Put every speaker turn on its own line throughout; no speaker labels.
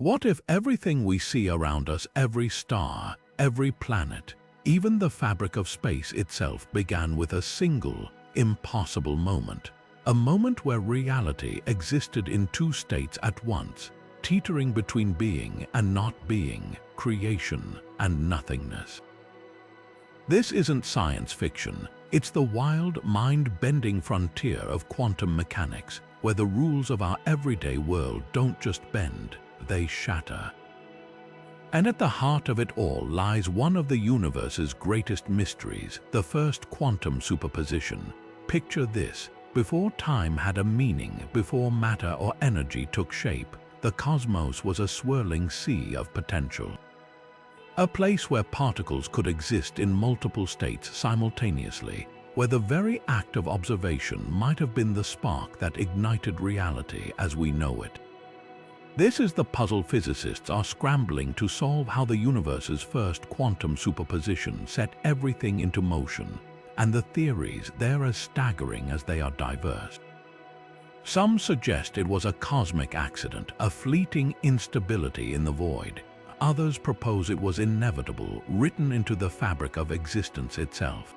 What if everything we see around us, every star, every planet, even the fabric of space itself began with a single, impossible moment? A moment where reality existed in two states at once, teetering between being and not being, creation and nothingness. This isn't science fiction, it's the wild, mind-bending frontier of quantum mechanics, where the rules of our everyday world don't just bend, they shatter. And at the heart of it all lies one of the universe's greatest mysteries, the first quantum superposition. Picture this: before time had a meaning, before matter or energy took shape, the cosmos was a swirling sea of potential. A place where particles could exist in multiple states simultaneously, where the very act of observation might have been the spark that ignited reality as we know it. This is the puzzle physicists are scrambling to solve: how the universe's first quantum superposition set everything into motion, and the theories, they're as staggering as they are diverse. Some suggest it was a cosmic accident, a fleeting instability in the void. Others propose it was inevitable, written into the fabric of existence itself.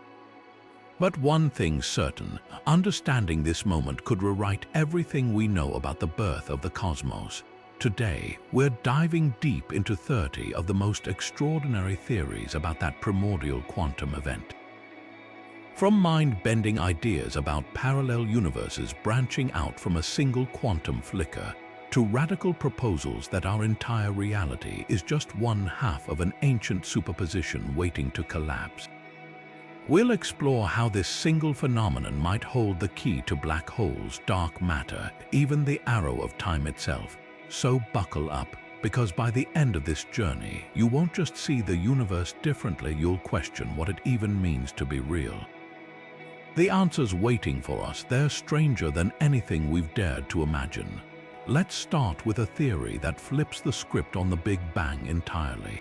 But one thing's certain: understanding this moment could rewrite everything we know about the birth of the cosmos. Today, we're diving deep into 30 of the most extraordinary theories about that primordial quantum event. From mind-bending ideas about parallel universes branching out from a single quantum flicker, to radical proposals that our entire reality is just one half of an ancient superposition waiting to collapse. We'll explore how this single phenomenon might hold the key to black holes, dark matter, even the arrow of time itself. So buckle up, because by the end of this journey, you won't just see the universe differently, you'll question what it even means to be real. The answers waiting for us, they're stranger than anything we've dared to imagine. Let's start with a theory that flips the script on the Big Bang entirely.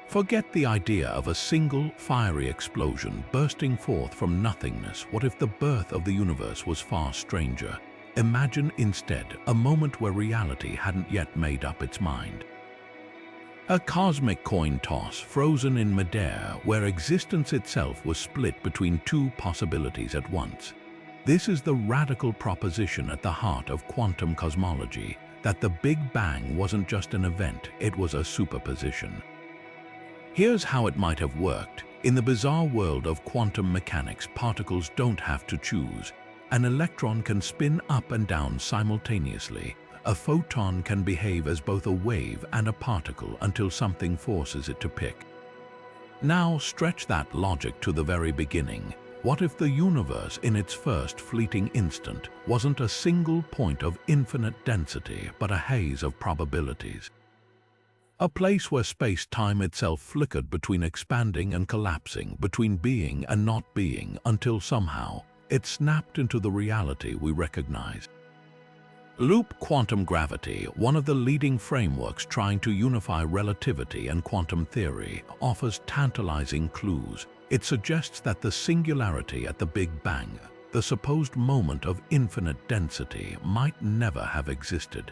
Forget the idea of a single, fiery explosion bursting forth from nothingness. What if the birth of the universe was far stranger? Imagine instead a moment where reality hadn't yet made up its mind. A cosmic coin toss frozen in midair, where existence itself was split between two possibilities at once. This is the radical proposition at the heart of quantum cosmology, that the Big Bang wasn't just an event, it was a superposition. Here's how it might have worked. In the bizarre world of quantum mechanics, particles don't have to choose. An electron can spin up and down simultaneously. A photon can behave as both a wave and a particle until something forces it to pick. Now stretch that logic to the very beginning. What if the universe in its first fleeting instant wasn't a single point of infinite density, but a haze of probabilities? A place where space-time itself flickered between expanding and collapsing, between being and not being, until somehow it snapped into the reality we recognize. Loop quantum gravity, one of the leading frameworks trying to unify relativity and quantum theory, offers tantalizing clues. It suggests that the singularity at the Big Bang, the supposed moment of infinite density, might never have existed.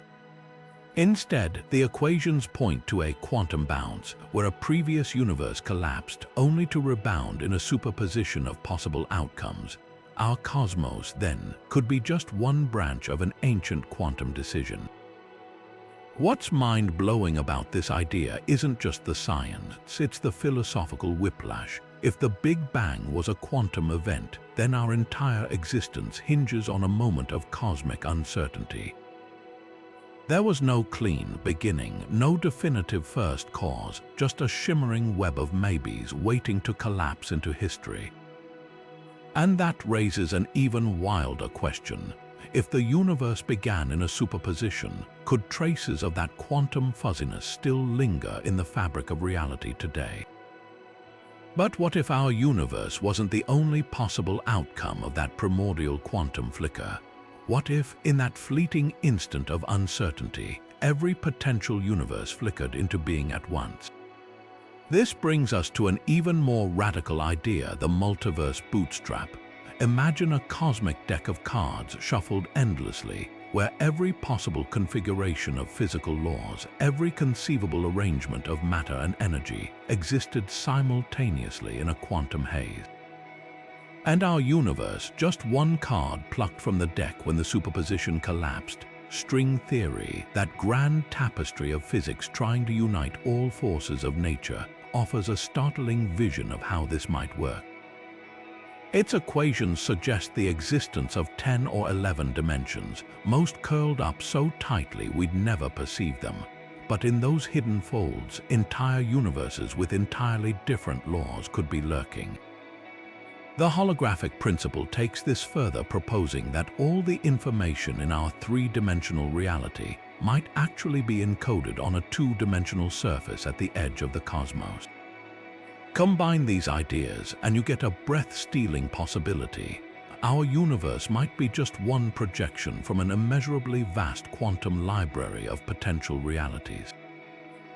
Instead, the equations point to a quantum bounce, where a previous universe collapsed only to rebound in a superposition of possible outcomes. Our cosmos, then, could be just one branch of an ancient quantum decision. What's mind-blowing about this idea isn't just the science, it's the philosophical whiplash. If the Big Bang was a quantum event, then our entire existence hinges on a moment of cosmic uncertainty. There was no clean beginning, no definitive first cause, just a shimmering web of maybes waiting to collapse into history. And that raises an even wilder question. If the universe began in a superposition, could traces of that quantum fuzziness still linger in the fabric of reality today? But what if our universe wasn't the only possible outcome of that primordial quantum flicker? What if, in that fleeting instant of uncertainty, every potential universe flickered into being at once? This brings us to an even more radical idea, the multiverse bootstrap. Imagine a cosmic deck of cards shuffled endlessly, where every possible configuration of physical laws, every conceivable arrangement of matter and energy existed simultaneously in a quantum haze. And our universe, just one card plucked from the deck when the superposition collapsed, string theory, that grand tapestry of physics trying to unite all forces of nature, offers a startling vision of how this might work. Its equations suggest the existence of 10 or 11 dimensions, most curled up so tightly we'd never perceive them. But in those hidden folds, entire universes with entirely different laws could be lurking. The holographic principle takes this further, proposing that all the information in our three-dimensional reality might actually be encoded on a two-dimensional surface at the edge of the cosmos. Combine these ideas and you get a breath-stealing possibility. Our universe might be just one projection from an immeasurably vast quantum library of potential realities.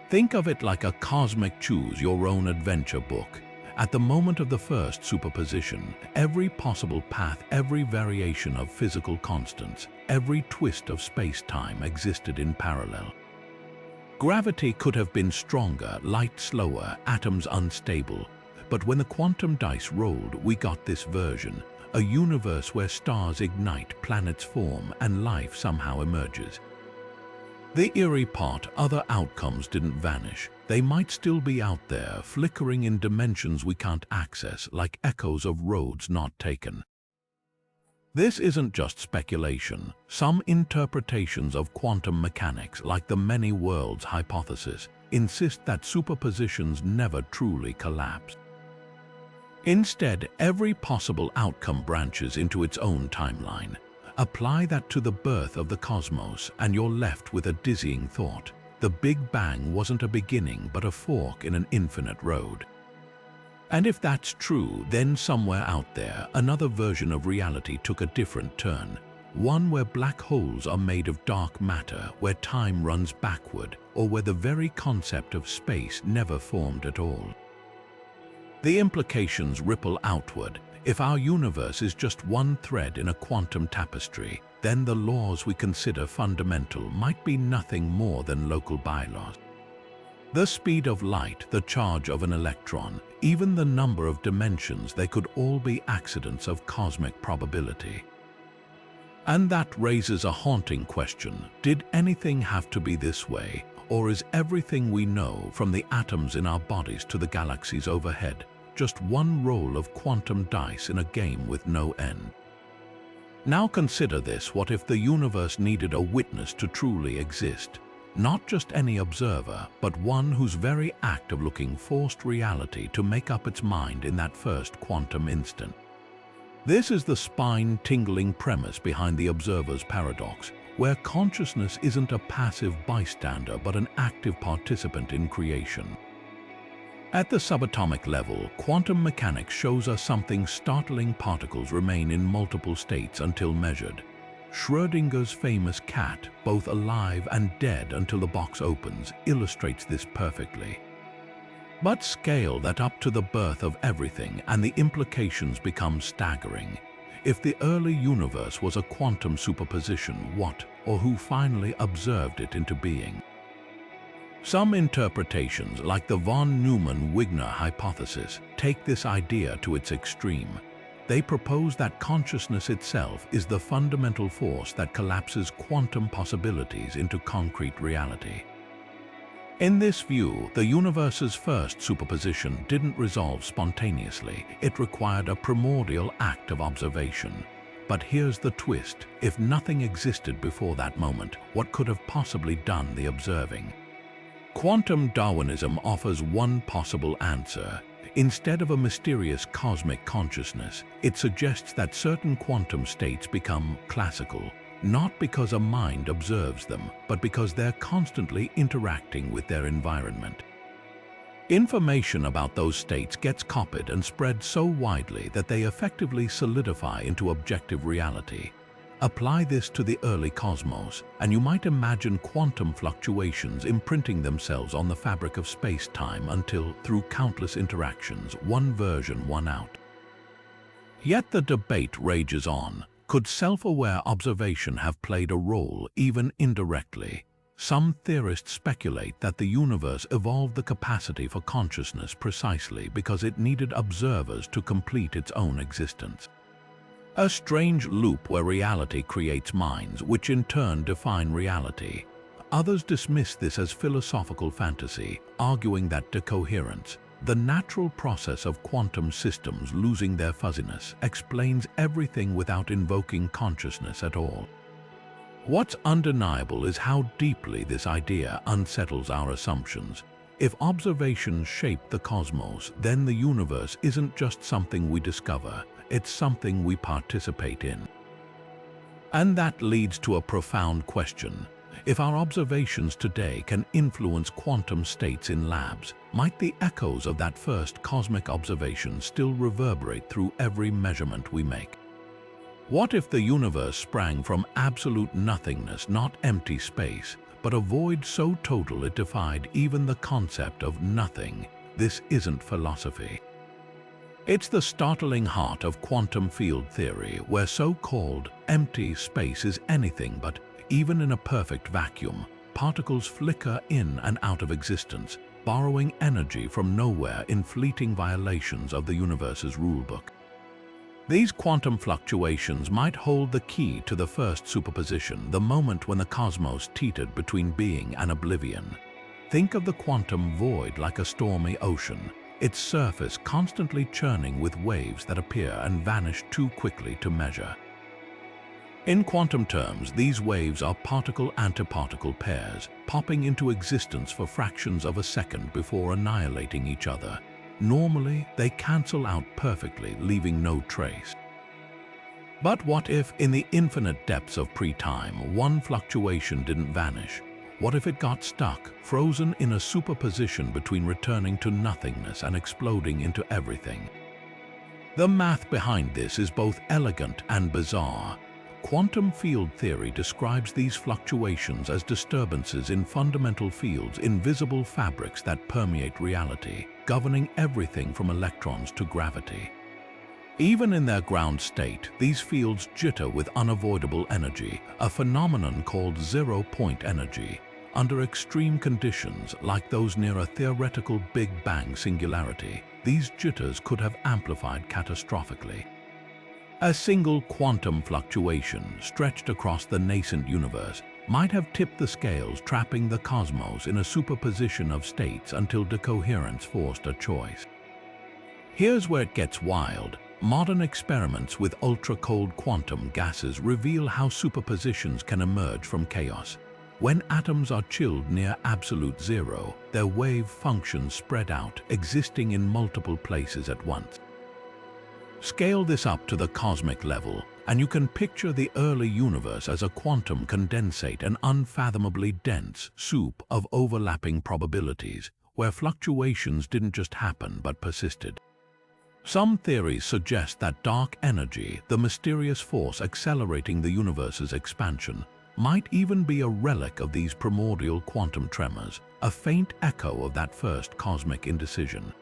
Think of it like a cosmic choose-your-own-adventure book. At the moment of the first superposition, every possible path, every variation of physical constants, every twist of space-time existed in parallel. Gravity could have been stronger, light slower, atoms unstable. But when the quantum dice rolled, we got this version, a universe where stars ignite, planets form, and life somehow emerges. The eerie part, other outcomes didn't vanish. They might still be out there, flickering in dimensions we can't access, like echoes of roads not taken. This isn't just speculation. Some interpretations of quantum mechanics, like the many worlds hypothesis, insist that superpositions never truly collapse. Instead, every possible outcome branches into its own timeline. Apply that to the birth of the cosmos, and you're left with a dizzying thought. The Big Bang wasn't a beginning, but a fork in an infinite road. And if that's true, then somewhere out there, another version of reality took a different turn. One where black holes are made of dark matter, where time runs backward, or where the very concept of space never formed at all. The implications ripple outward. If our universe is just one thread in a quantum tapestry, then the laws we consider fundamental might be nothing more than local bylaws. The speed of light, the charge of an electron, even the number of dimensions, they could all be accidents of cosmic probability. And that raises a haunting question. Did anything have to be this way, or is everything we know, from the atoms in our bodies to the galaxies overhead, just one roll of quantum dice in a game with no end? Now consider this: what if the universe needed a witness to truly exist? Not just any observer, but one whose very act of looking forced reality to make up its mind in that first quantum instant. This is the spine-tingling premise behind the observer's paradox, where consciousness isn't a passive bystander but an active participant in creation. At the subatomic level, quantum mechanics shows us something startling: particles remain in multiple states until measured. Schrödinger's famous cat, both alive and dead until the box opens, illustrates this perfectly. But scale that up to the birth of everything and the implications become staggering. If the early universe was a quantum superposition, what or who finally observed it into being? Some interpretations, like the von Neumann-Wigner hypothesis, take this idea to its extreme. They propose that consciousness itself is the fundamental force that collapses quantum possibilities into concrete reality. In this view, the universe's first superposition didn't resolve spontaneously. It required a primordial act of observation. But here's the twist: if nothing existed before that moment, what could have possibly done the observing? Quantum Darwinism offers one possible answer. Instead of a mysterious cosmic consciousness, it suggests that certain quantum states become classical, not because a mind observes them, but because they're constantly interacting with their environment. Information about those states gets copied and spread so widely that they effectively solidify into objective reality. Apply this to the early cosmos, and you might imagine quantum fluctuations imprinting themselves on the fabric of space-time until, through countless interactions, one version won out. Yet the debate rages on. Could self-aware observation have played a role, even indirectly? Some theorists speculate that the universe evolved the capacity for consciousness precisely because it needed observers to complete its own existence. A strange loop where reality creates minds, which in turn define reality. Others dismiss this as philosophical fantasy, arguing that decoherence, the natural process of quantum systems losing their fuzziness, explains everything without invoking consciousness at all. What's undeniable is how deeply this idea unsettles our assumptions. If observations shape the cosmos, then the universe isn't just something we discover, it's something we participate in. And that leads to a profound question. If our observations today can influence quantum states in labs, might the echoes of that first cosmic observation still reverberate through every measurement we make? What if the universe sprang from absolute nothingness, not empty space, but a void so total it defied even the concept of nothing? This isn't philosophy. It's the startling heart of quantum field theory, where so-called empty space is anything but, even in a perfect vacuum, particles flicker in and out of existence, borrowing energy from nowhere in fleeting violations of the universe's rulebook. These quantum fluctuations might hold the key to the first superposition, the moment when the cosmos teetered between being and oblivion. Think of the quantum void like a stormy ocean, its surface constantly churning with waves that appear and vanish too quickly to measure. In quantum terms, these waves are particle-antiparticle pairs, popping into existence for fractions of a second before annihilating each other. Normally, they cancel out perfectly, leaving no trace. But what if, in the infinite depths of pre-time, one fluctuation didn't vanish? What if it got stuck, frozen in a superposition between returning to nothingness and exploding into everything? The math behind this is both elegant and bizarre. Quantum field theory describes these fluctuations as disturbances in fundamental fields, invisible fabrics that permeate reality, governing everything from electrons to gravity. Even in their ground state, these fields jitter with unavoidable energy, a phenomenon called zero-point energy. Under extreme conditions, like those near a theoretical Big Bang singularity, these jitters could have amplified catastrophically. A single quantum fluctuation stretched across the nascent universe might have tipped the scales, trapping the cosmos in a superposition of states until decoherence forced a choice. Here's where it gets wild. Modern experiments with ultra-cold quantum gases reveal how superpositions can emerge from chaos. When atoms are chilled near absolute zero, their wave functions spread out, existing in multiple places at once. Scale this up to the cosmic level, and you can picture the early universe as a quantum condensate, an unfathomably dense soup of overlapping probabilities, where fluctuations didn't just happen but persisted. Some theories suggest that dark energy, the mysterious force accelerating the universe's expansion, might even be a relic of these primordial quantum tremors, a faint echo of that first cosmic indecision.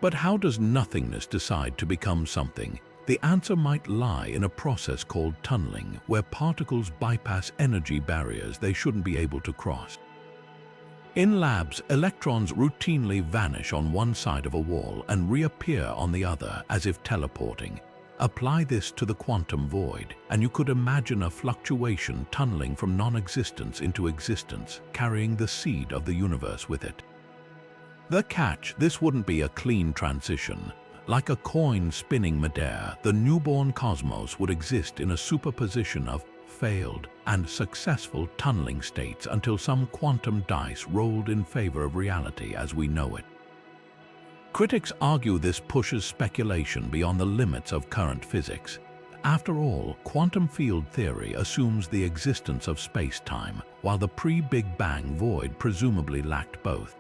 But how does nothingness decide to become something? The answer might lie in a process called tunneling, where particles bypass energy barriers they shouldn't be able to cross. In labs, electrons routinely vanish on one side of a wall and reappear on the other, as if teleporting. Apply this to the quantum void, and you could imagine a fluctuation tunneling from non-existence into existence, carrying the seed of the universe with it. The catch: this wouldn't be a clean transition. Like a coin spinning midair, the newborn cosmos would exist in a superposition of failed and successful tunneling states until some quantum dice rolled in favor of reality as we know it. Critics argue this pushes speculation beyond the limits of current physics. After all, quantum field theory assumes the existence of space-time, while the pre-Big Bang void presumably lacked both.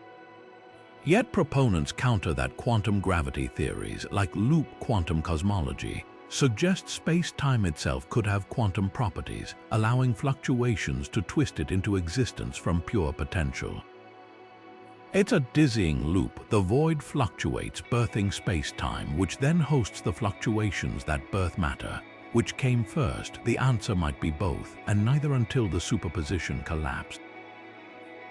Yet proponents counter that quantum gravity theories, like loop quantum cosmology, suggest space-time itself could have quantum properties, allowing fluctuations to twist it into existence from pure potential. It's a dizzying loop. The void fluctuates, birthing space-time, which then hosts the fluctuations that birth matter. Which came first? The answer might be both, and neither until the superposition collapsed.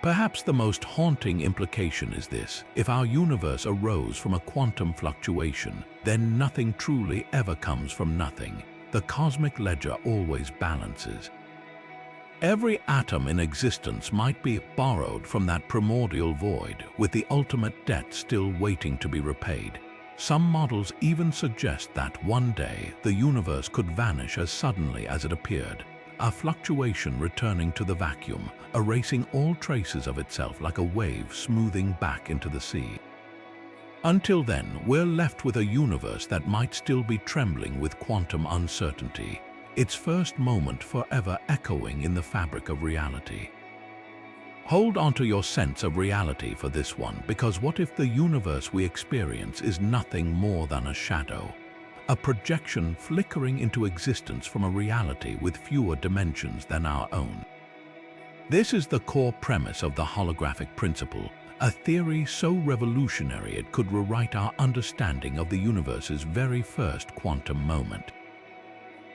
Perhaps the most haunting implication is this: if our universe arose from a quantum fluctuation, then nothing truly ever comes from nothing. The cosmic ledger always balances. Every atom in existence might be borrowed from that primordial void, with the ultimate debt still waiting to be repaid. Some models even suggest that one day the universe could vanish as suddenly as it appeared, a fluctuation returning to the vacuum, erasing all traces of itself like a wave smoothing back into the sea. Until then, we're left with a universe that might still be trembling with quantum uncertainty, its first moment forever echoing in the fabric of reality. Hold onto your sense of reality for this one, because what if the universe we experience is nothing more than a shadow? A projection flickering into existence from a reality with fewer dimensions than our own. This is the core premise of the holographic principle, a theory so revolutionary it could rewrite our understanding of the universe's very first quantum moment.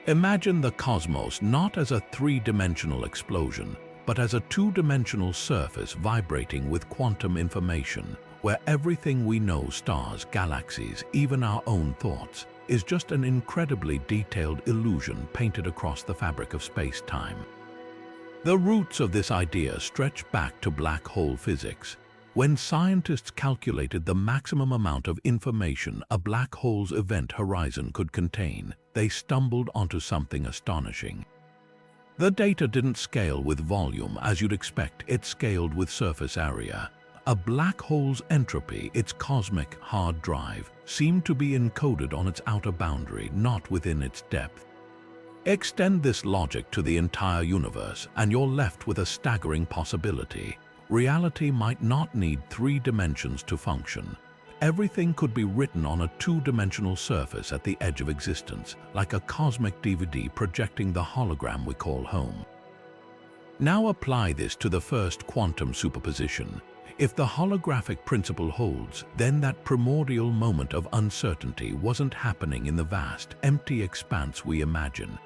Imagine the cosmos not as a three-dimensional explosion, but as a two-dimensional surface vibrating with quantum information, where everything we know, stars, galaxies, even our own thoughts, is just an incredibly detailed illusion painted across the fabric of space-time. The roots of this idea stretch back to black hole physics. When scientists calculated the maximum amount of information a black hole's event horizon could contain, they stumbled onto something astonishing. The data didn't scale with volume as you'd expect, it scaled with surface area. A black hole's entropy, its cosmic hard drive, seemed to be encoded on its outer boundary, not within its depth. Extend this logic to the entire universe, and you're left with a staggering possibility. Reality might not need three dimensions to function. Everything could be written on a two-dimensional surface at the edge of existence, like a cosmic DVD projecting the hologram we call home. Now apply this to the first quantum superposition. If the holographic principle holds, then that primordial moment of uncertainty wasn't happening in the vast, empty expanse we imagine.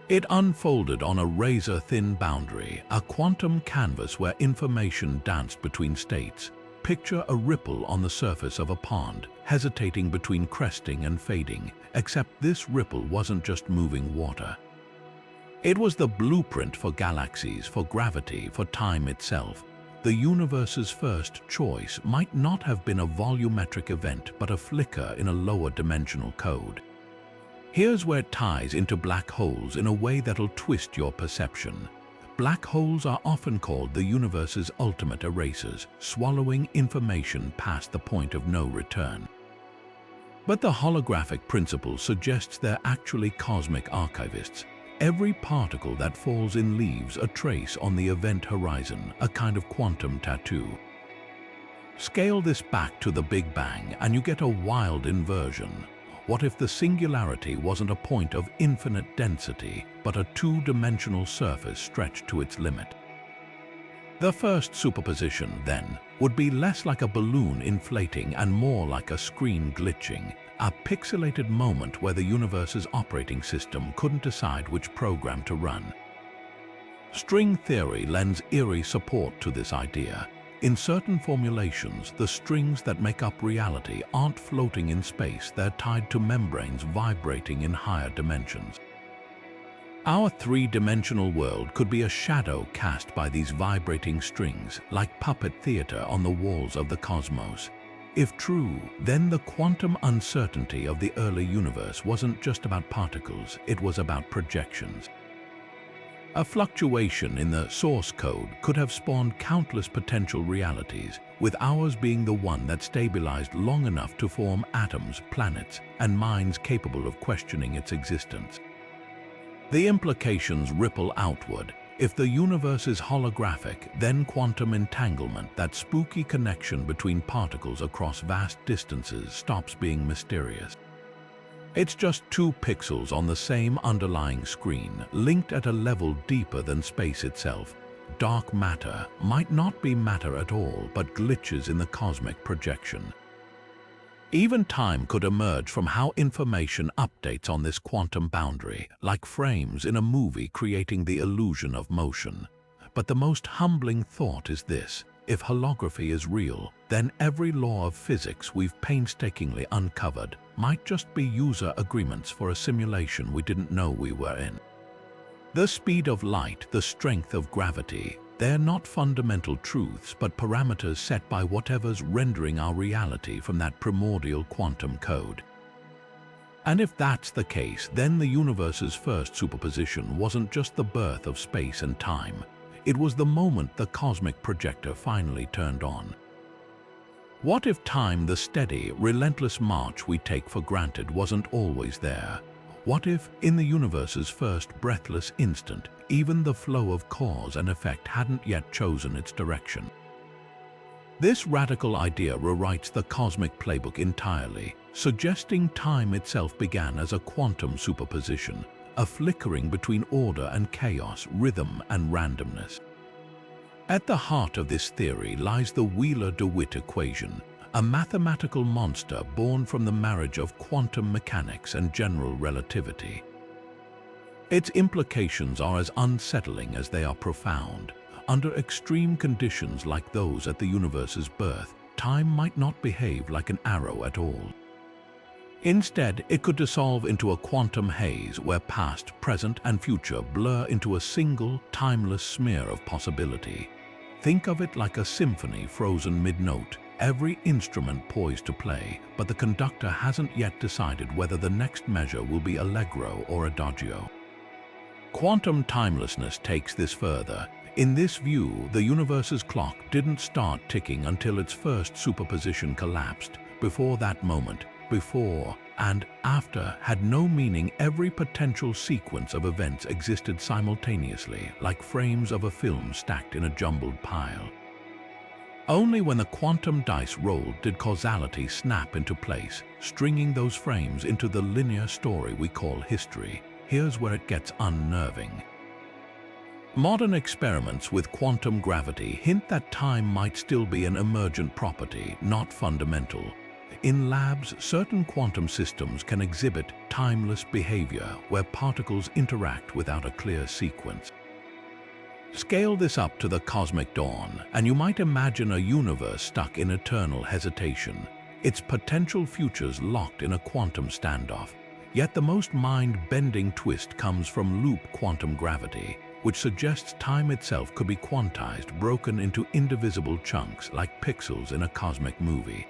It unfolded on a razor-thin boundary, a quantum canvas where information danced between states. Picture a ripple on the surface of a pond, hesitating between cresting and fading, except this ripple wasn't just moving water. It was the blueprint for galaxies, for gravity, for time itself. The universe's first choice might not have been a volumetric event, but a flicker in a lower dimensional code. Here's where it ties into black holes in a way that'll twist your perception. Black holes are often called the universe's ultimate erasers, swallowing information past the point of no return. But the holographic principle suggests they're actually cosmic archivists. Every particle that falls in leaves a trace on the event horizon, a kind of quantum tattoo. Scale this back to the Big Bang and you get a wild inversion. What if the singularity wasn't a point of infinite density, but a two-dimensional surface stretched to its limit? The first superposition, then, would be less like a balloon inflating and more like a screen glitching, a pixelated moment where the universe's operating system couldn't decide which program to run. String theory lends eerie support to this idea. In certain formulations, the strings that make up reality aren't floating in space, they're tied to membranes vibrating in higher dimensions. Our three-dimensional world could be a shadow cast by these vibrating strings, like puppet theater on the walls of the cosmos. If true, then the quantum uncertainty of the early universe wasn't just about particles, it was about projections. A fluctuation in the source code could have spawned countless potential realities, with ours being the one that stabilized long enough to form atoms, planets, and minds capable of questioning its existence. The implications ripple outward. If the universe is holographic, then quantum entanglement, that spooky connection between particles across vast distances, stops being mysterious. It's just two pixels on the same underlying screen, linked at a level deeper than space itself. Dark matter might not be matter at all, but glitches in the cosmic projection. Even time could emerge from how information updates on this quantum boundary, like frames in a movie creating the illusion of motion. But the most humbling thought is this: if holography is real, then every law of physics we've painstakingly uncovered might just be user agreements for a simulation we didn't know we were in. The speed of light, the strength of gravity, they're not fundamental truths, but parameters set by whatever's rendering our reality from that primordial quantum code. And if that's the case, then the universe's first superposition wasn't just the birth of space and time. It was the moment the cosmic projector finally turned on. What if time, the steady, relentless march we take for granted, wasn't always there? What if, in the universe's first breathless instant, even the flow of cause and effect hadn't yet chosen its direction? This radical idea rewrites the cosmic playbook entirely, suggesting time itself began as a quantum superposition, a flickering between order and chaos, rhythm and randomness. At the heart of this theory lies the Wheeler-DeWitt equation, a mathematical monster born from the marriage of quantum mechanics and general relativity. Its implications are as unsettling as they are profound. Under extreme conditions like those at the universe's birth, time might not behave like an arrow at all. Instead, it could dissolve into a quantum haze where past, present, and future blur into a single, timeless smear of possibility. Think of it like a symphony frozen mid-note, every instrument poised to play, but the conductor hasn't yet decided whether the next measure will be allegro or adagio. Quantum timelessness takes this further. In this view, the universe's clock didn't start ticking until its first superposition collapsed. Before that moment, before and after had no meaning. Every potential sequence of events existed simultaneously, like frames of a film stacked in a jumbled pile. Only when the quantum dice rolled did causality snap into place, stringing those frames into the linear story we call history. Here's where it gets unnerving. Modern experiments with quantum gravity hint that time might still be an emergent property, not fundamental. In labs, certain quantum systems can exhibit timeless behavior where particles interact without a clear sequence. Scale this up to the cosmic dawn, and you might imagine a universe stuck in eternal hesitation, its potential futures locked in a quantum standoff. Yet the most mind-bending twist comes from loop quantum gravity, which suggests time itself could be quantized, broken into indivisible chunks like pixels in a cosmic movie.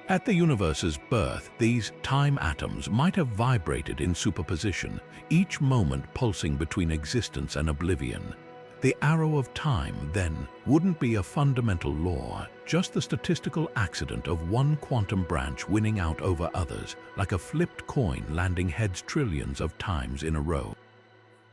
At the universe's birth, these time atoms might have vibrated in superposition, each moment pulsing between existence and oblivion. The arrow of time, then, wouldn't be a fundamental law, just the statistical accident of one quantum branch winning out over others, like a flipped coin landing heads trillions of times in a row.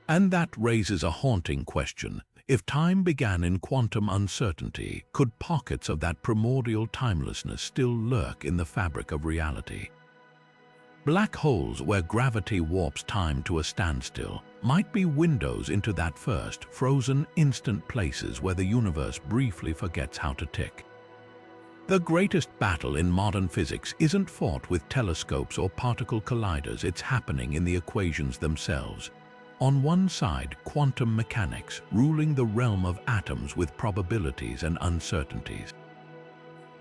And that raises a haunting question. If time began in quantum uncertainty, could pockets of that primordial timelessness still lurk in the fabric of reality? Black holes, where gravity warps time to a standstill, might be windows into that first, frozen, instant places where the universe briefly forgets how to tick. The greatest battle in modern physics isn't fought with telescopes or particle colliders, it's happening in the equations themselves. On one side, quantum mechanics, ruling the realm of atoms with probabilities and uncertainties.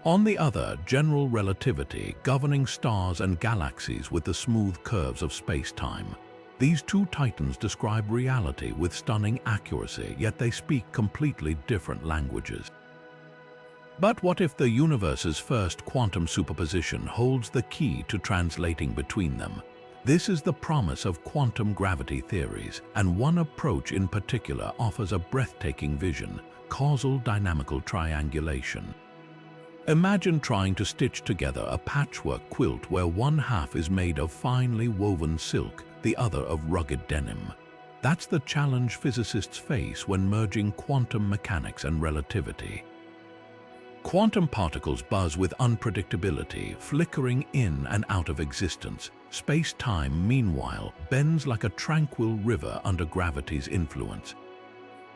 On the other, general relativity, governing stars and galaxies with the smooth curves of space-time. These two titans describe reality with stunning accuracy, yet they speak completely different languages. But what if the universe's first quantum superposition holds the key to translating between them? This is the promise of quantum gravity theories, and one approach in particular offers a breathtaking vision: causal dynamical triangulation. Imagine trying to stitch together a patchwork quilt where one half is made of finely woven silk, the other of rugged denim. That's the challenge physicists face when merging quantum mechanics and relativity. Quantum particles buzz with unpredictability, flickering in and out of existence. Space-time, meanwhile, bends like a tranquil river under gravity's influence.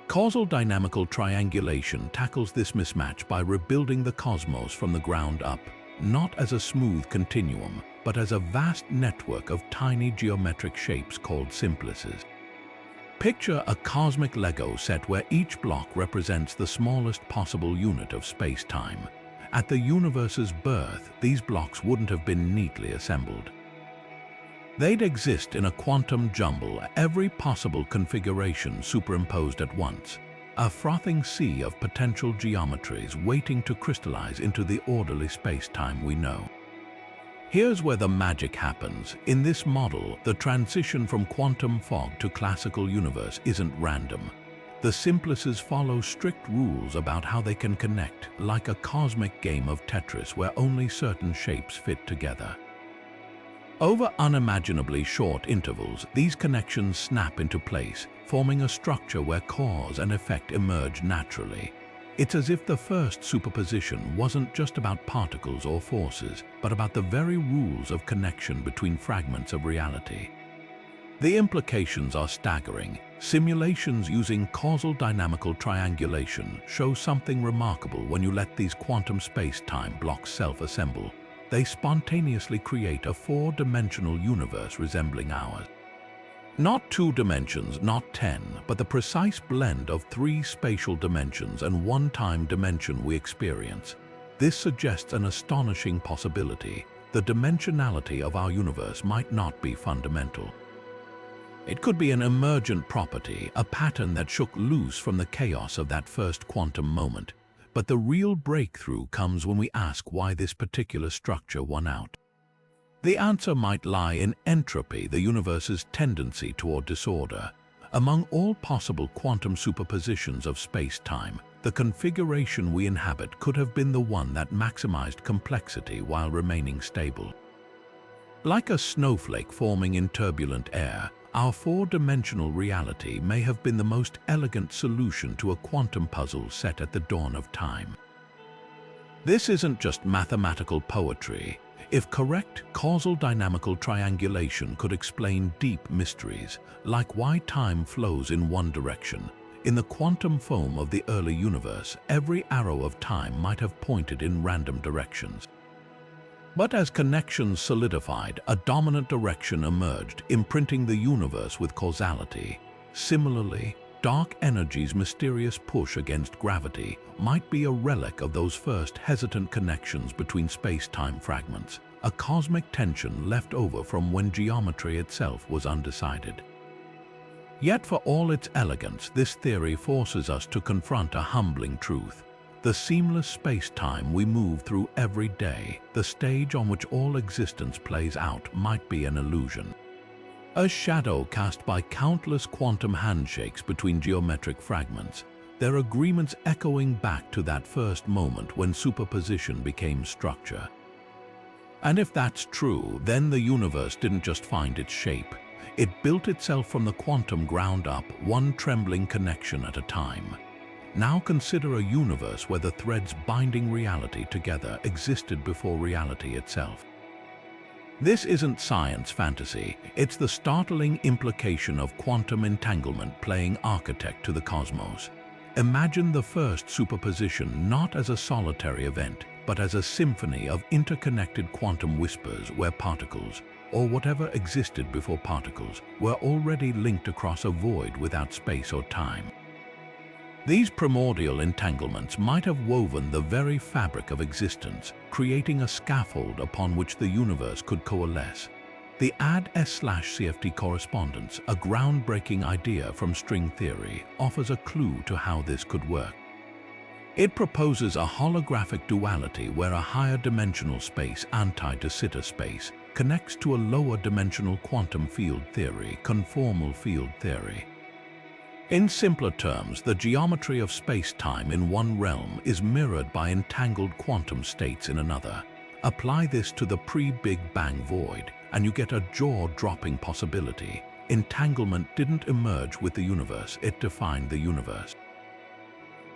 Causal dynamical triangulation tackles this mismatch by rebuilding the cosmos from the ground up. not as a smooth continuum, but as a vast network of tiny geometric shapes called simplices. Picture a cosmic Lego set where each block represents the smallest possible unit of space-time. At the universe's birth, these blocks wouldn't have been neatly assembled. They'd exist in a quantum jumble, every possible configuration superimposed at once, a frothing sea of potential geometries waiting to crystallize into the orderly space-time we know. Here's where the magic happens. In this model, the transition from quantum fog to classical universe isn't random. The simplices follow strict rules about how they can connect, like a cosmic game of Tetris where only certain shapes fit together. Over unimaginably short intervals, these connections snap into place, forming a structure where cause and effect emerge naturally. It's as if the first superposition wasn't just about particles or forces, but about the very rules of connection between fragments of reality. The implications are staggering. Simulations using causal dynamical triangulation show something remarkable when you let these quantum space-time blocks self-assemble. They spontaneously create a four-dimensional universe resembling ours. Not 2 dimensions, not 10, but the precise blend of 3 spatial dimensions and 1 time dimension we experience. This suggests an astonishing possibility. The dimensionality of our universe might not be fundamental. It could be an emergent property, a pattern that shook loose from the chaos of that first quantum moment. But the real breakthrough comes when we ask why this particular structure won out. The answer might lie in entropy, the universe's tendency toward disorder. Among all possible quantum superpositions of space-time, the configuration we inhabit could have been the one that maximized complexity while remaining stable. Like a snowflake forming in turbulent air, our four-dimensional reality may have been the most elegant solution to a quantum puzzle set at the dawn of time. This isn't just mathematical poetry. If correct, causal dynamical triangulation could explain deep mysteries, like why time flows in one direction. In the quantum foam of the early universe, every arrow of time might have pointed in random directions. But as connections solidified, a dominant direction emerged, imprinting the universe with causality. Similarly, dark energy's mysterious push against gravity might be a relic of those first hesitant connections between space-time fragments, a cosmic tension left over from when geometry itself was undecided. Yet for all its elegance, this theory forces us to confront a humbling truth. The seamless space-time we move through every day, the stage on which all existence plays out, might be an illusion. A shadow cast by countless quantum handshakes between geometric fragments, their agreements echoing back to that first moment when superposition became structure. And if that's true, then the universe didn't just find its shape. It built itself from the quantum ground up, one trembling connection at a time. Now consider a universe where the threads binding reality together existed before reality itself. This isn't science fantasy, it's the startling implication of quantum entanglement playing architect to the cosmos. Imagine the first superposition not as a solitary event, but as a symphony of interconnected quantum whispers where particles, or whatever existed before particles, were already linked across a void without space or time. These primordial entanglements might have woven the very fabric of existence, creating a scaffold upon which the universe could coalesce. The AD/CFT correspondence, a groundbreaking idea from string theory, offers a clue to how this could work. It proposes a holographic duality where a higher dimensional space, anti-de Sitter space, connects to a lower dimensional quantum field theory, conformal field theory. In simpler terms, the geometry of space-time in one realm is mirrored by entangled quantum states in another. Apply this to the pre-Big Bang void, and you get a jaw-dropping possibility. Entanglement didn't emerge with the universe, it defined the universe.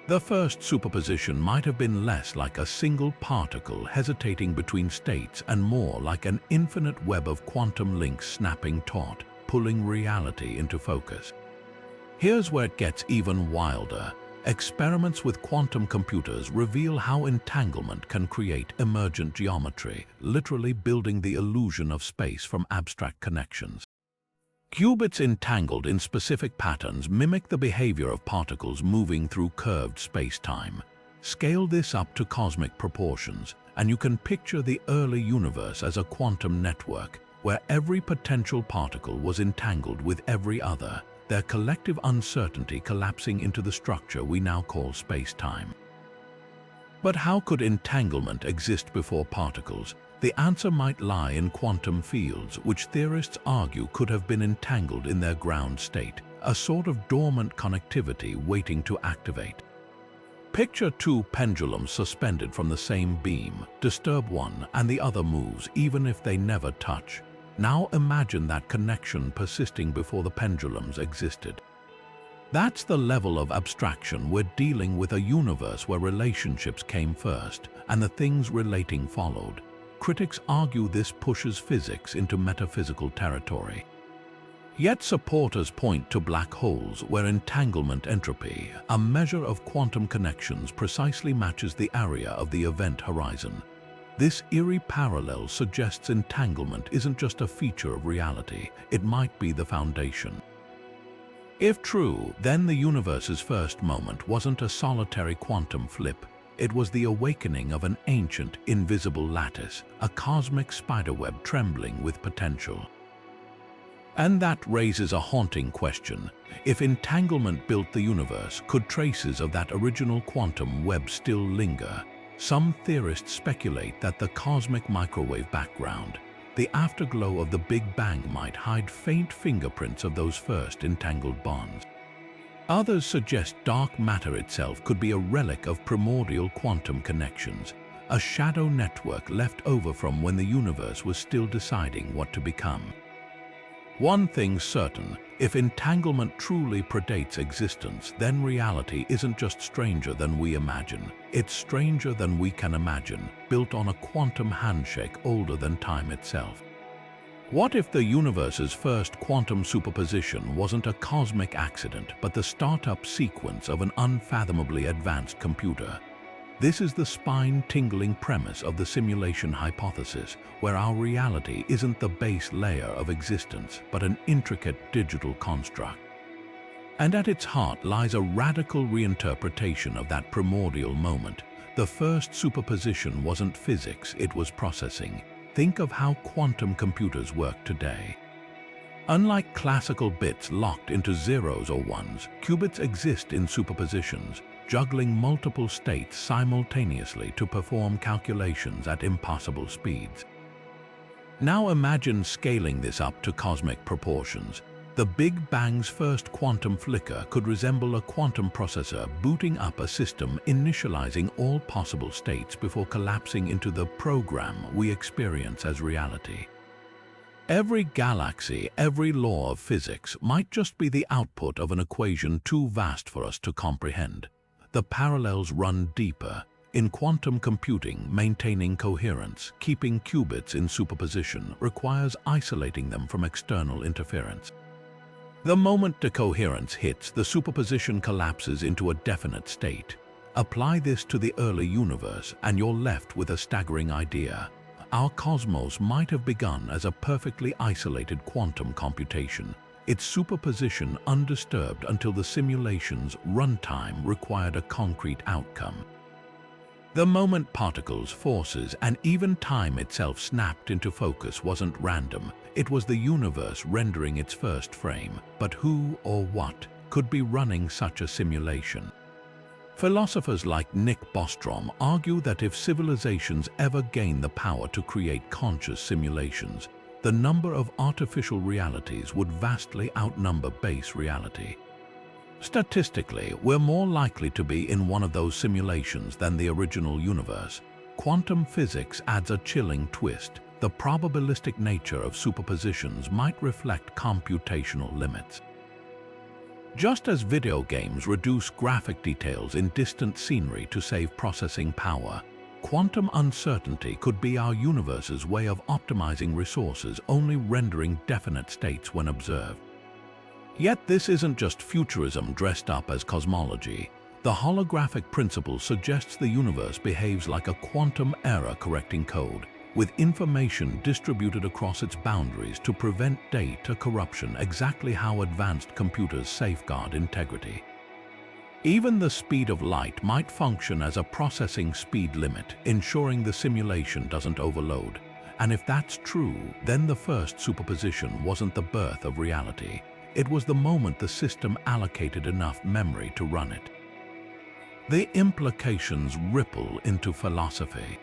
The first superposition might have been less like a single particle hesitating between states and more like an infinite web of quantum links snapping taut, pulling reality into focus. Here's where it gets even wilder. Experiments with quantum computers reveal how entanglement can create emergent geometry, literally building the illusion of space from abstract connections. Qubits entangled in specific patterns mimic the behavior of particles moving through curved space-time. Scale this up to cosmic proportions, and you can picture the early universe as a quantum network, where every potential particle was entangled with every other, their collective uncertainty collapsing into the structure we now call space-time. But how could entanglement exist before particles? The answer might lie in quantum fields, which theorists argue could have been entangled in their ground state, a sort of dormant connectivity waiting to activate. Picture two pendulums suspended from the same beam. Disturb one and the other moves, even if they never touch. Now imagine that connection persisting before the pendulums existed. That's the level of abstraction. We're dealing with a universe where relationships came first and the things relating followed. Critics argue this pushes physics into metaphysical territory. Yet supporters point to black holes, where entanglement entropy, a measure of quantum connections, precisely matches the area of the event horizon. This eerie parallel suggests entanglement isn't just a feature of reality, it might be the foundation. If true, then the universe's first moment wasn't a solitary quantum flip. It was the awakening of an ancient, invisible lattice, a cosmic spiderweb trembling with potential. And that raises a haunting question. If entanglement built the universe, could traces of that original quantum web still linger? Some theorists speculate that the cosmic microwave background, the afterglow of the Big Bang, might hide faint fingerprints of those first entangled bonds. Others suggest dark matter itself could be a relic of primordial quantum connections, a shadow network left over from when the universe was still deciding what to become. One thing's certain, if entanglement truly predates existence, then reality isn't just stranger than we imagine. It's stranger than we can imagine, built on a quantum handshake older than time itself. What if the universe's first quantum superposition wasn't a cosmic accident, but the startup sequence of an unfathomably advanced computer? This is the spine-tingling premise of the simulation hypothesis, where our reality isn't the base layer of existence, but an intricate digital construct. And at its heart lies a radical reinterpretation of that primordial moment. The first superposition wasn't physics, it was processing. Think of how quantum computers work today. Unlike classical bits locked into zeros or ones, qubits exist in superpositions, juggling multiple states simultaneously to perform calculations at impossible speeds. Now imagine scaling this up to cosmic proportions. The Big Bang's first quantum flicker could resemble a quantum processor booting up a system, initializing all possible states before collapsing into the program we experience as reality. Every galaxy, every law of physics might just be the output of an equation too vast for us to comprehend. The parallels run deeper. In quantum computing, maintaining coherence, keeping qubits in superposition, requires isolating them from external interference. The moment decoherence hits, the superposition collapses into a definite state. Apply this to the early universe, and you're left with a staggering idea. Our cosmos might have begun as a perfectly isolated quantum computation, its superposition undisturbed until the simulation's runtime required a concrete outcome. The moment particles, forces, and even time itself snapped into focus wasn't random. It was the universe rendering its first frame. But who or what could be running such a simulation? Philosophers like Nick Bostrom argue that if civilizations ever gain the power to create conscious simulations, the number of artificial realities would vastly outnumber base reality. Statistically, we're more likely to be in one of those simulations than the original universe. Quantum physics adds a chilling twist. The probabilistic nature of superpositions might reflect computational limits. Just as video games reduce graphic details in distant scenery to save processing power, quantum uncertainty could be our universe's way of optimizing resources, only rendering definite states when observed. Yet this isn't just futurism dressed up as cosmology. The holographic principle suggests the universe behaves like a quantum error-correcting code, with information distributed across its boundaries to prevent data corruption, exactly how advanced computers safeguard integrity. Even the speed of light might function as a processing speed limit, ensuring the simulation doesn't overload. And if that's true, then the first superposition wasn't the birth of reality. It was the moment the system allocated enough memory to run it. The implications ripple into philosophy.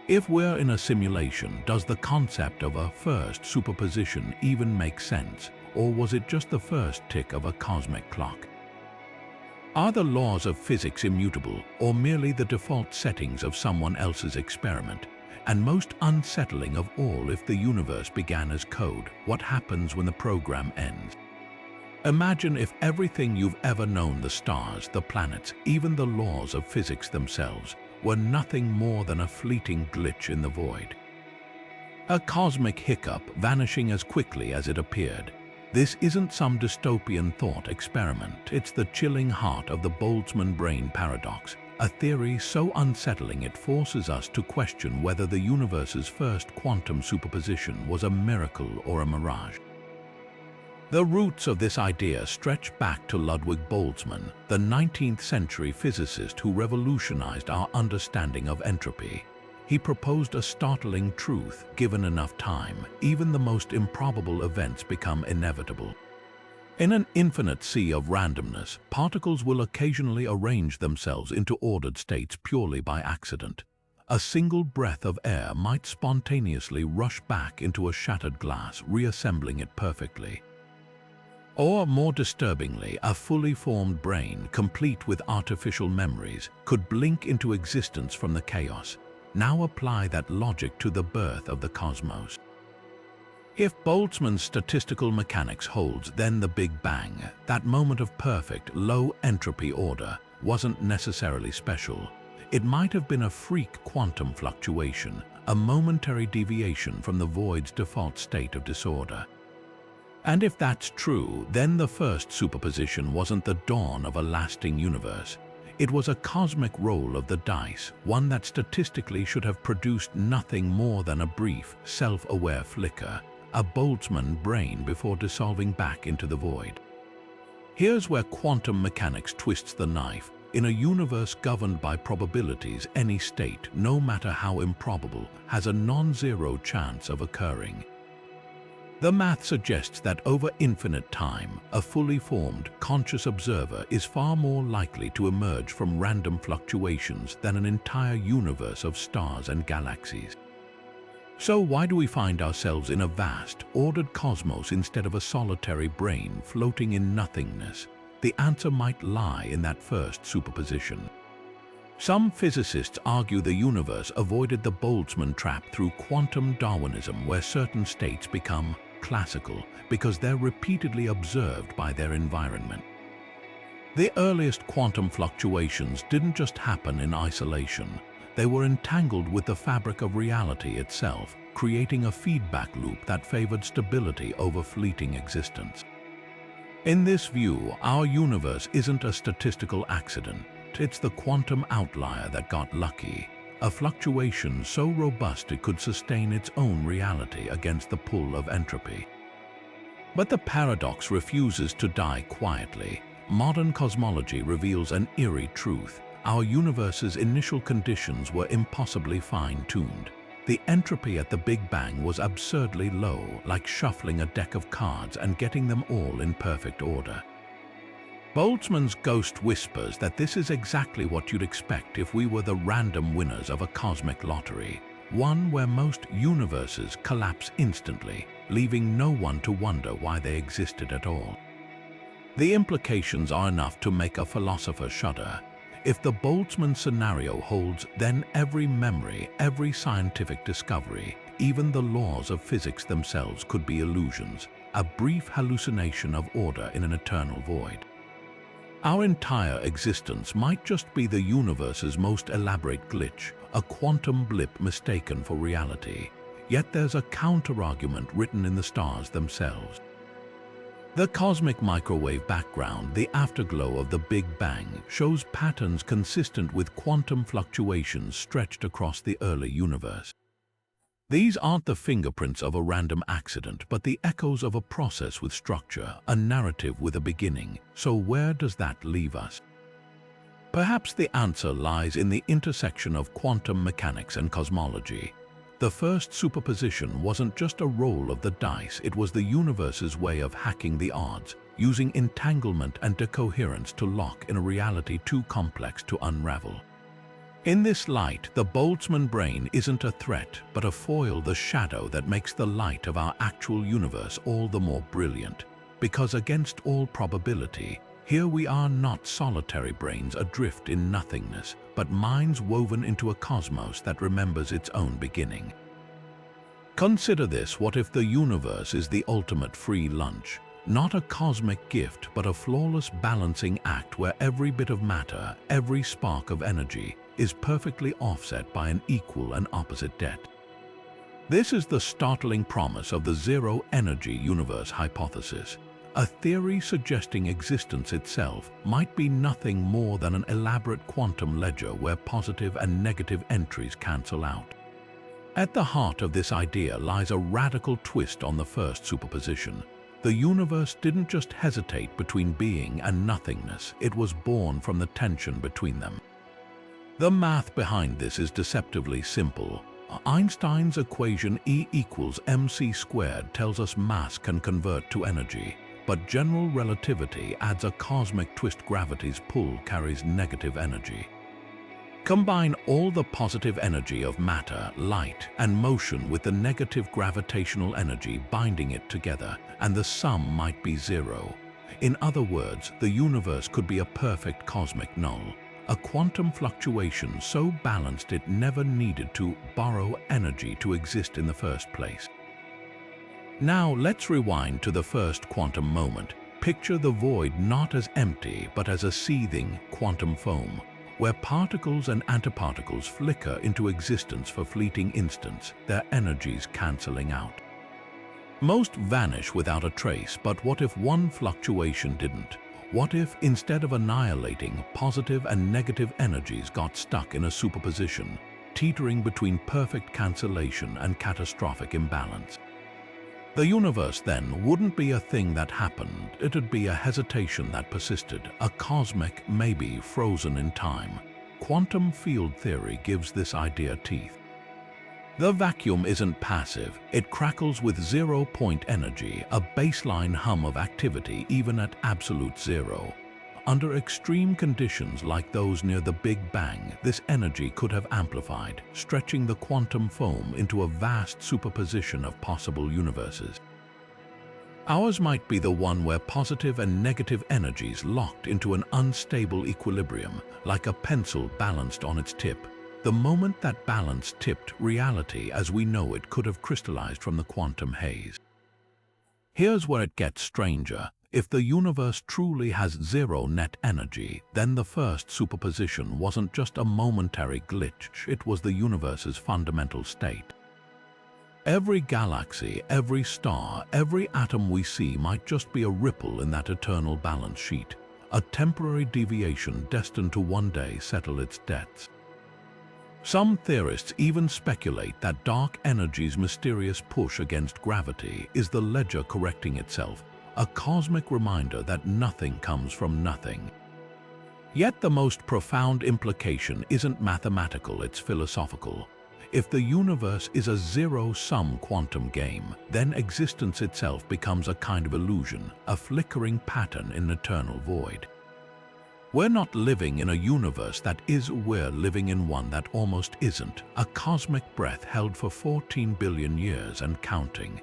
If we're in a simulation, does the concept of a first superposition even make sense, or was it just the first tick of a cosmic clock? Are the laws of physics immutable, or merely the default settings of someone else's experiment? And most unsettling of all, if the universe began as code, what happens when the program ends? Imagine if everything you've ever known, the stars, the planets, even the laws of physics themselves, were nothing more than a fleeting glitch in the void. A cosmic hiccup vanishing as quickly as it appeared. This isn't some dystopian thought experiment, it's the chilling heart of the Boltzmann brain paradox, a theory so unsettling it forces us to question whether the universe's first quantum superposition was a miracle or a mirage. The roots of this idea stretch back to Ludwig Boltzmann, the 19th century physicist who revolutionized our understanding of entropy. He proposed a startling truth: given enough time, even the most improbable events become inevitable. In an infinite sea of randomness, particles will occasionally arrange themselves into ordered states purely by accident. A single breath of air might spontaneously rush back into a shattered glass, reassembling it perfectly. Or, more disturbingly, a fully formed brain, complete with artificial memories, could blink into existence from the chaos. Now apply that logic to the birth of the cosmos. If Boltzmann's statistical mechanics holds, then the Big Bang, that moment of perfect, low-entropy order, wasn't necessarily special. It might have been a freak quantum fluctuation, a momentary deviation from the void's default state of disorder. And if that's true, then the first superposition wasn't the dawn of a lasting universe. It was a cosmic roll of the dice, one that statistically should have produced nothing more than a brief, self-aware flicker, a Boltzmann brain before dissolving back into the void. Here's where quantum mechanics twists the knife. In a universe governed by probabilities, any state, no matter how improbable, has a non-zero chance of occurring. The math suggests that over infinite time, a fully formed, conscious observer is far more likely to emerge from random fluctuations than an entire universe of stars and galaxies. So why do we find ourselves in a vast, ordered cosmos instead of a solitary brain floating in nothingness? The answer might lie in that first superposition. Some physicists argue the universe avoided the Boltzmann trap through quantum Darwinism, where certain states become classical because they're repeatedly observed by their environment. The earliest quantum fluctuations didn't just happen in isolation. They were entangled with the fabric of reality itself, creating a feedback loop that favored stability over fleeting existence. In this view, our universe isn't a statistical accident. It's the quantum outlier that got lucky, a fluctuation so robust it could sustain its own reality against the pull of entropy. But the paradox refuses to die quietly. Modern cosmology reveals an eerie truth. Our universe's initial conditions were impossibly fine-tuned. The entropy at the Big Bang was absurdly low, like shuffling a deck of cards and getting them all in perfect order. Boltzmann's ghost whispers that this is exactly what you'd expect if we were the random winners of a cosmic lottery, one where most universes collapse instantly, leaving no one to wonder why they existed at all. The implications are enough to make a philosopher shudder. If the Boltzmann scenario holds, then every memory, every scientific discovery, even the laws of physics themselves could be illusions, a brief hallucination of order in an eternal void. Our entire existence might just be the universe's most elaborate glitch, a quantum blip mistaken for reality. Yet there's a counter-argument written in the stars themselves. The cosmic microwave background, the afterglow of the Big Bang, shows patterns consistent with quantum fluctuations stretched across the early universe. These aren't the fingerprints of a random accident, but the echoes of a process with structure, a narrative with a beginning. So where does that leave us? Perhaps the answer lies in the intersection of quantum mechanics and cosmology. The first superposition wasn't just a roll of the dice, it was the universe's way of hacking the odds, using entanglement and decoherence to lock in a reality too complex to unravel. In this light, the Boltzmann brain isn't a threat, but a foil, the shadow that makes the light of our actual universe all the more brilliant. Because against all probability, here we are, not solitary brains adrift in nothingness, but minds woven into a cosmos that remembers its own beginning. Consider this: what if the universe is the ultimate free lunch? Not a cosmic gift, but a flawless balancing act where every bit of matter, every spark of energy, is perfectly offset by an equal and opposite debt. This is the startling promise of the zero-energy universe hypothesis. A theory suggesting existence itself might be nothing more than an elaborate quantum ledger where positive and negative entries cancel out. At the heart of this idea lies a radical twist on the first superposition. The universe didn't just hesitate between being and nothingness, it was born from the tension between them. The math behind this is deceptively simple. Einstein's equation E equals mc squared tells us mass can convert to energy. But general relativity adds a cosmic twist: gravity's pull carries negative energy. Combine all the positive energy of matter, light, and motion with the negative gravitational energy binding it together, and the sum might be zero. In other words, the universe could be a perfect cosmic null, a quantum fluctuation so balanced it never needed to borrow energy to exist in the first place. Now let's rewind to the first quantum moment. Picture the void not as empty, but as a seething quantum foam, where particles and antiparticles flicker into existence for fleeting instants, their energies cancelling out. Most vanish without a trace, but what if one fluctuation didn't? What if, instead of annihilating, positive and negative energies got stuck in a superposition, teetering between perfect cancellation and catastrophic imbalance? The universe then wouldn't be a thing that happened, it'd be a hesitation that persisted, a cosmic maybe frozen in time. Quantum field theory gives this idea teeth. The vacuum isn't passive, it crackles with zero-point energy, a baseline hum of activity even at absolute zero. Under extreme conditions like those near the Big Bang, this energy could have amplified, stretching the quantum foam into a vast superposition of possible universes. Ours might be the one where positive and negative energies locked into an unstable equilibrium, like a pencil balanced on its tip. The moment that balance tipped, reality as we know it could have crystallized from the quantum haze. Here's where it gets stranger. If the universe truly has zero net energy, then the first superposition wasn't just a momentary glitch, it was the universe's fundamental state. Every galaxy, every star, every atom we see might just be a ripple in that eternal balance sheet, a temporary deviation destined to one day settle its debts. Some theorists even speculate that dark energy's mysterious push against gravity is the ledger correcting itself, a cosmic reminder that nothing comes from nothing. Yet the most profound implication isn't mathematical, it's philosophical. If the universe is a zero-sum quantum game, then existence itself becomes a kind of illusion, a flickering pattern in an eternal void. We're not living in a universe that is, we're living in one that almost isn't, a cosmic breath held for 14 billion years and counting.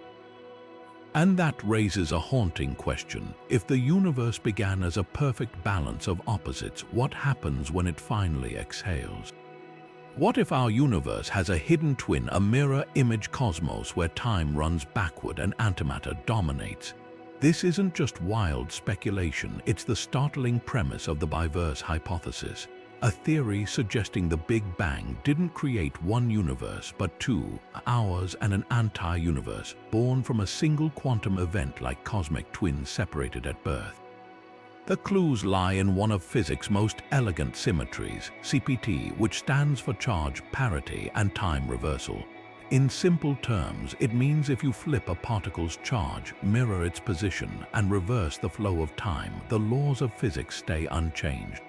And that raises a haunting question. If the universe began as a perfect balance of opposites, what happens when it finally exhales? What if our universe has a hidden twin, a mirror image cosmos where time runs backward and antimatter dominates? This isn't just wild speculation, it's the startling premise of the Multiverse hypothesis. a theory suggesting the Big Bang didn't create one universe but two, ours and an anti-universe, born from a single quantum event like cosmic twins separated at birth. The clues lie in one of physics' most elegant symmetries, CPT, which stands for charge parity and time reversal. In simple terms, it means if you flip a particle's charge, mirror its position, and reverse the flow of time, the laws of physics stay unchanged.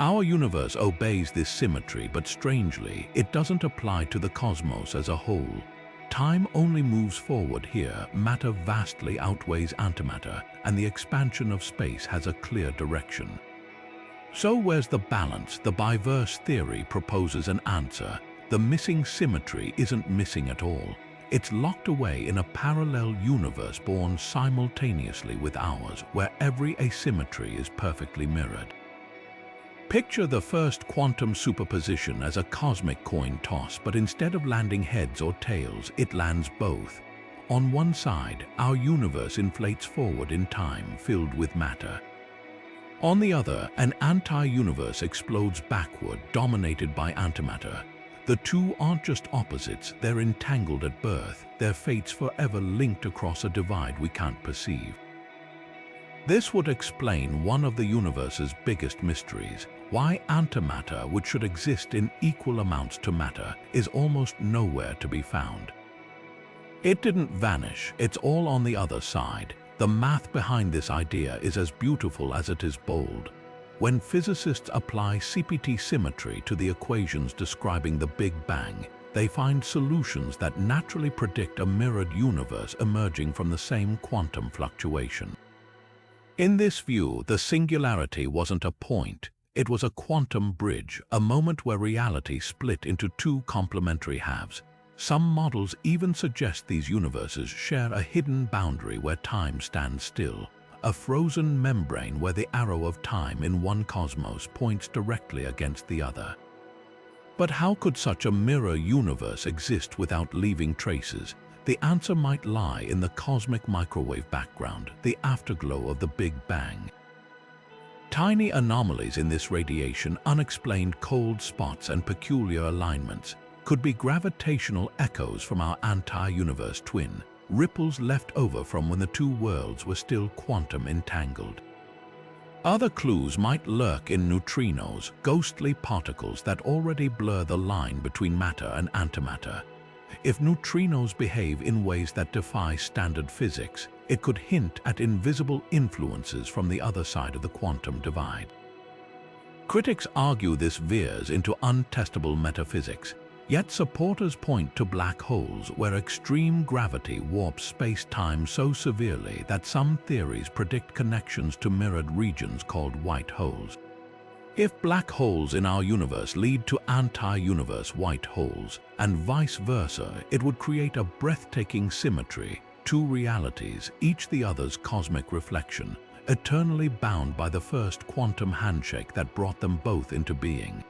Our universe obeys this symmetry, but strangely, it doesn't apply to the cosmos as a whole. Time only moves forward here, matter vastly outweighs antimatter, and the expansion of space has a clear direction. So where's the balance? The biverse theory proposes an answer. The missing symmetry isn't missing at all. It's locked away in a parallel universe born simultaneously with ours, where every asymmetry is perfectly mirrored. Picture the first quantum superposition as a cosmic coin toss, but instead of landing heads or tails, it lands both. On one side, our universe inflates forward in time, filled with matter. On the other, an anti-universe explodes backward, dominated by antimatter. The two aren't just opposites, they're entangled at birth, their fates forever linked across a divide we can't perceive. This would explain one of the universe's biggest mysteries, why antimatter, which should exist in equal amounts to matter, is almost nowhere to be found. It didn't vanish, it's all on the other side. The math behind this idea is as beautiful as it is bold. When physicists apply CPT symmetry to the equations describing the Big Bang, they find solutions that naturally predict a mirrored universe emerging from the same quantum fluctuation. In this view, the singularity wasn't a point, it was a quantum bridge, a moment where reality split into two complementary halves. Some models even suggest these universes share a hidden boundary where time stands still, a frozen membrane where the arrow of time in one cosmos points directly against the other. But how could such a mirror universe exist without leaving traces? The answer might lie in the cosmic microwave background, the afterglow of the Big Bang. Tiny anomalies in this radiation, unexplained cold spots and peculiar alignments, could be gravitational echoes from our anti-universe twin, ripples left over from when the two worlds were still quantum entangled. Other clues might lurk in neutrinos, ghostly particles that already blur the line between matter and antimatter. If neutrinos behave in ways that defy standard physics, it could hint at invisible influences from the other side of the quantum divide. Critics argue this veers into untestable metaphysics, yet supporters point to black holes where extreme gravity warps space-time so severely that some theories predict connections to mirrored regions called white holes. If black holes in our universe lead to anti-universe white holes, and vice versa, it would create a breathtaking symmetry, two realities, each the other's cosmic reflection, eternally bound by the first quantum handshake that brought them both into being.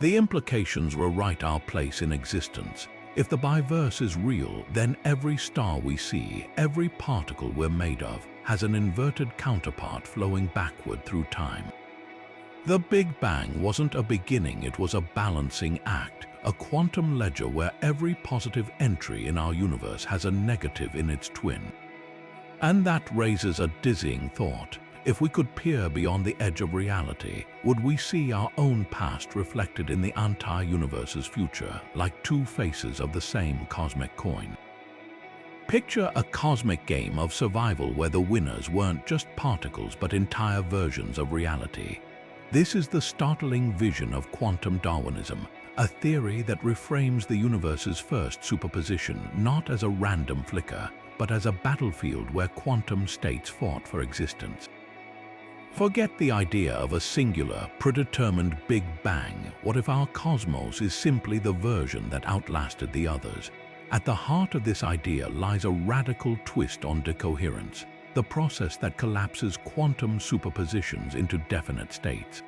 The implications rewrite our place in existence. If the biverse is real, then every star we see, every particle we're made of, has an inverted counterpart flowing backward through time. The Big Bang wasn't a beginning, it was a balancing act, a quantum ledger where every positive entry in our universe has a negative in its twin. And that raises a dizzying thought. If we could peer beyond the edge of reality, would we see our own past reflected in the anti-universe's future, like two faces of the same cosmic coin? Picture a cosmic game of survival where the winners weren't just particles but entire versions of reality. This is the startling vision of quantum Darwinism, a theory that reframes the universe's first superposition not as a random flicker, but as a battlefield where quantum states fought for existence. Forget the idea of a singular, predetermined Big Bang. What if our cosmos is simply the version that outlasted the others? At the heart of this idea lies a radical twist on decoherence, the process that collapses quantum superpositions into definite states.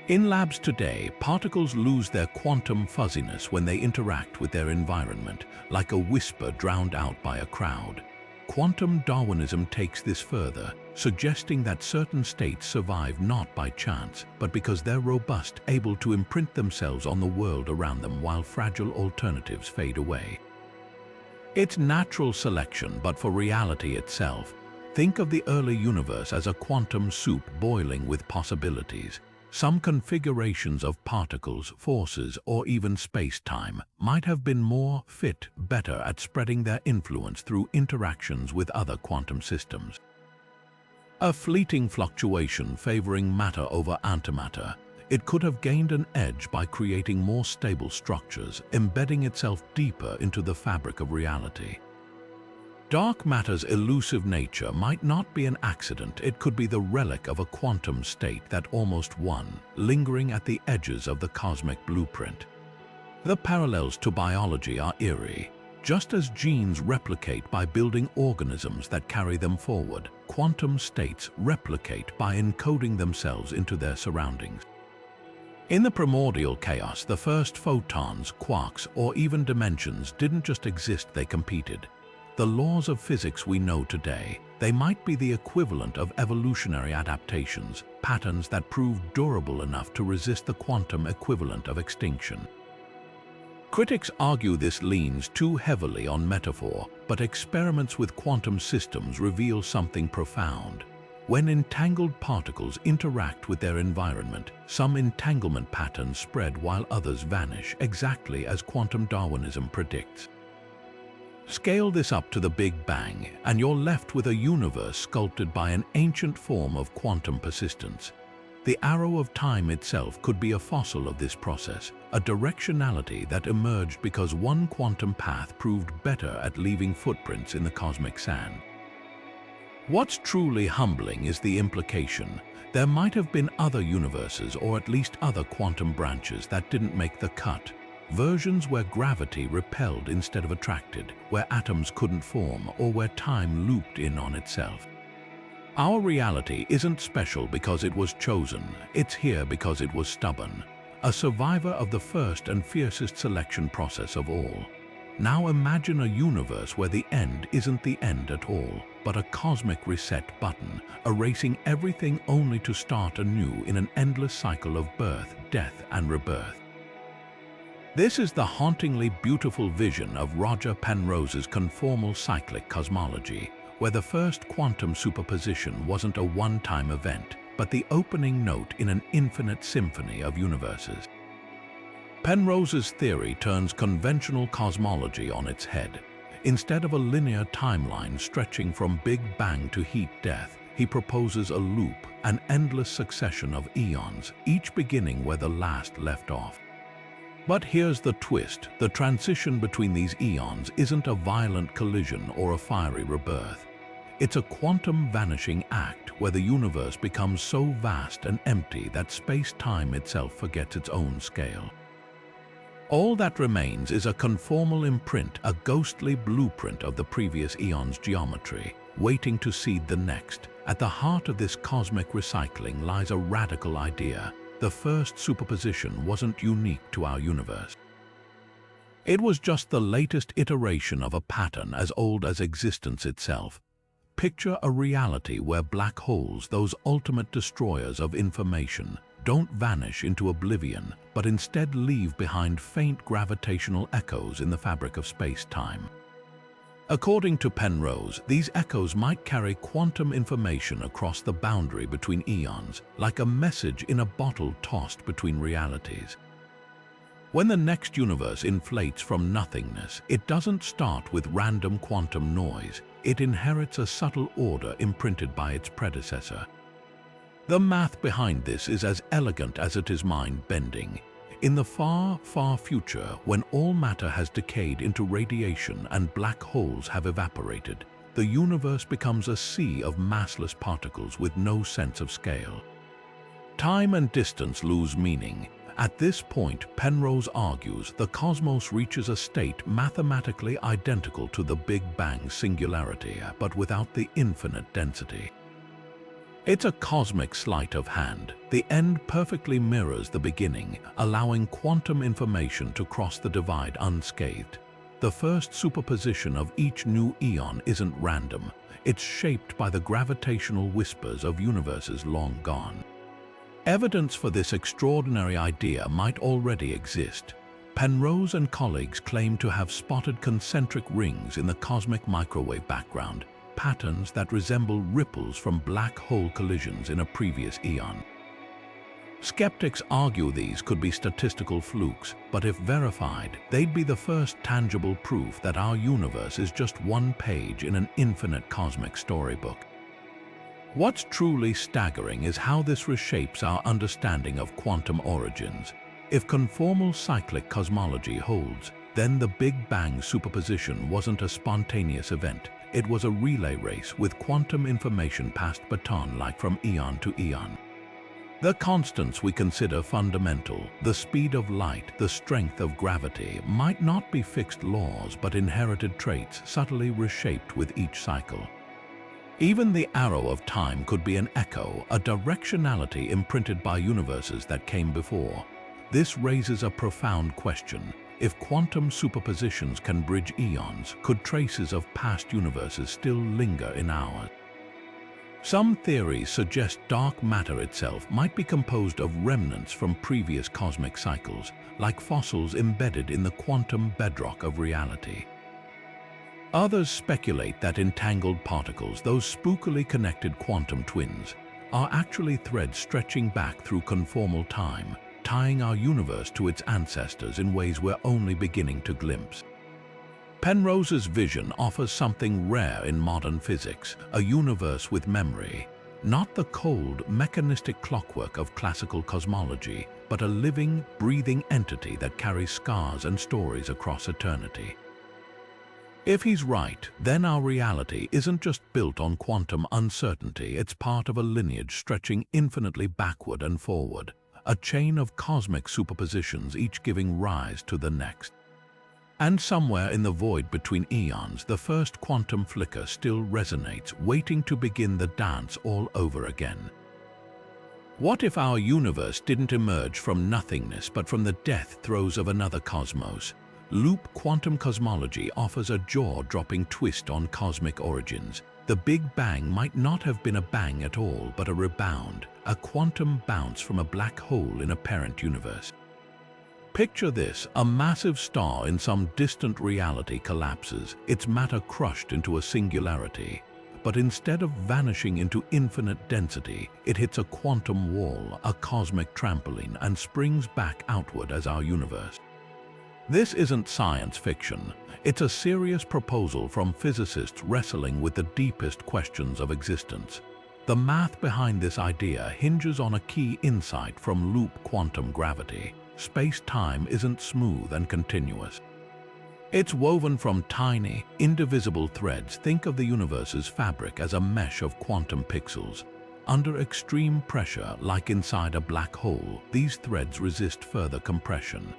In labs today, particles lose their quantum fuzziness when they interact with their environment, like a whisper drowned out by a crowd. Quantum Darwinism takes this further. suggesting that certain states survive not by chance, but because they're robust, able to imprint themselves on the world around them while fragile alternatives fade away. It's natural selection, but for reality itself, think of the early universe as a quantum soup boiling with possibilities. Some configurations of particles, forces, or even space-time might have been better at spreading their influence through interactions with other quantum systems. A fleeting fluctuation favoring matter over antimatter, it could have gained an edge by creating more stable structures, embedding itself deeper into the fabric of reality. Dark matter's elusive nature might not be an accident. It could be the relic of a quantum state that almost won, lingering at the edges of the cosmic blueprint. The parallels to biology are eerie. Just as genes replicate by building organisms that carry them forward, quantum states replicate by encoding themselves into their surroundings. In the primordial chaos, the first photons, quarks, or even dimensions didn't just exist, they competed. The laws of physics we know today, they might be the equivalent of evolutionary adaptations, patterns that proved durable enough to resist the quantum equivalent of extinction. Critics argue this leans too heavily on metaphor, but experiments with quantum systems reveal something profound. When entangled particles interact with their environment, some entanglement patterns spread while others vanish, exactly as quantum Darwinism predicts. Scale this up to the Big Bang, and you're left with a universe sculpted by an ancient form of quantum persistence. The arrow of time itself could be a fossil of this process, a directionality that emerged because one quantum path proved better at leaving footprints in the cosmic sand. What's truly humbling is the implication. There might have been other universes, or at least other quantum branches, that didn't make the cut. Versions where gravity repelled instead of attracted, where atoms couldn't form, or where time looped in on itself. Our reality isn't special because it was chosen, it's here because it was stubborn. A survivor of the first and fiercest selection process of all. Now imagine a universe where the end isn't the end at all, but a cosmic reset button, erasing everything only to start anew in an endless cycle of birth, death, and rebirth. This is the hauntingly beautiful vision of Roger Penrose's conformal cyclic cosmology, where the first quantum superposition wasn't a one-time event, but the opening note in an infinite symphony of universes. Penrose's theory turns conventional cosmology on its head. Instead of a linear timeline stretching from Big Bang to heat death, he proposes a loop, an endless succession of eons, each beginning where the last left off. But here's the twist: the transition between these eons isn't a violent collision or a fiery rebirth. It's a quantum vanishing act where the universe becomes so vast and empty that space-time itself forgets its own scale. All that remains is a conformal imprint, a ghostly blueprint of the previous eon's geometry, waiting to seed the next. At the heart of this cosmic recycling lies a radical idea. The first superposition wasn't unique to our universe. It was just the latest iteration of a pattern as old as existence itself. Picture a reality where black holes, those ultimate destroyers of information, don't vanish into oblivion, but instead leave behind faint gravitational echoes in the fabric of space-time. According to Penrose, these echoes might carry quantum information across the boundary between eons, like a message in a bottle tossed between realities. When the next universe inflates from nothingness, it doesn't start with random quantum noise. It inherits a subtle order imprinted by its predecessor. The math behind this is as elegant as it is mind-bending. In the far, far future, when all matter has decayed into radiation and black holes have evaporated, the universe becomes a sea of massless particles with no sense of scale. Time and distance lose meaning. At this point, Penrose argues, the cosmos reaches a state mathematically identical to the Big Bang singularity, but without the infinite density. It's a cosmic sleight of hand. The end perfectly mirrors the beginning, allowing quantum information to cross the divide unscathed. The first superposition of each new eon isn't random. It's shaped by the gravitational whispers of universes long gone. Evidence for this extraordinary idea might already exist. Penrose and colleagues claim to have spotted concentric rings in the cosmic microwave background, patterns that resemble ripples from black hole collisions in a previous eon. Skeptics argue these could be statistical flukes, but if verified, they'd be the first tangible proof that our universe is just one page in an infinite cosmic storybook. What's truly staggering is how this reshapes our understanding of quantum origins. If conformal cyclic cosmology holds, then the Big Bang superposition wasn't a spontaneous event. It was a relay race with quantum information passed baton-like from eon to eon. The constants we consider fundamental, the speed of light, the strength of gravity, might not be fixed laws but inherited traits subtly reshaped with each cycle. Even the arrow of time could be an echo, a directionality imprinted by universes that came before. This raises a profound question. If quantum superpositions can bridge eons, could traces of past universes still linger in ours? Some theories suggest dark matter itself might be composed of remnants from previous cosmic cycles, like fossils embedded in the quantum bedrock of reality. Others speculate that entangled particles, those spookily connected quantum twins, are actually threads stretching back through conformal time, tying our universe to its ancestors in ways we're only beginning to glimpse. Penrose's vision offers something rare in modern physics, a universe with memory, not the cold, mechanistic clockwork of classical cosmology, but a living, breathing entity that carries scars and stories across eternity. If he's right, then our reality isn't just built on quantum uncertainty, it's part of a lineage stretching infinitely backward and forward, a chain of cosmic superpositions, each giving rise to the next. And somewhere in the void between eons, the first quantum flicker still resonates, waiting to begin the dance all over again. What if our universe didn't emerge from nothingness but from the death throes of another cosmos? Loop quantum cosmology offers a jaw-dropping twist on cosmic origins. The Big Bang might not have been a bang at all, but a rebound, a quantum bounce from a black hole in a parent universe. Picture this: a massive star in some distant reality collapses, its matter crushed into a singularity. But instead of vanishing into infinite density, it hits a quantum wall, a cosmic trampoline, and springs back outward as our universe. This isn't science fiction. It's a serious proposal from physicists wrestling with the deepest questions of existence. The math behind this idea hinges on a key insight from loop quantum gravity. Space-time isn't smooth and continuous. It's woven from tiny, indivisible threads. Think of the universe's fabric as a mesh of quantum pixels. Under extreme pressure, like inside a black hole, these threads resist further compression.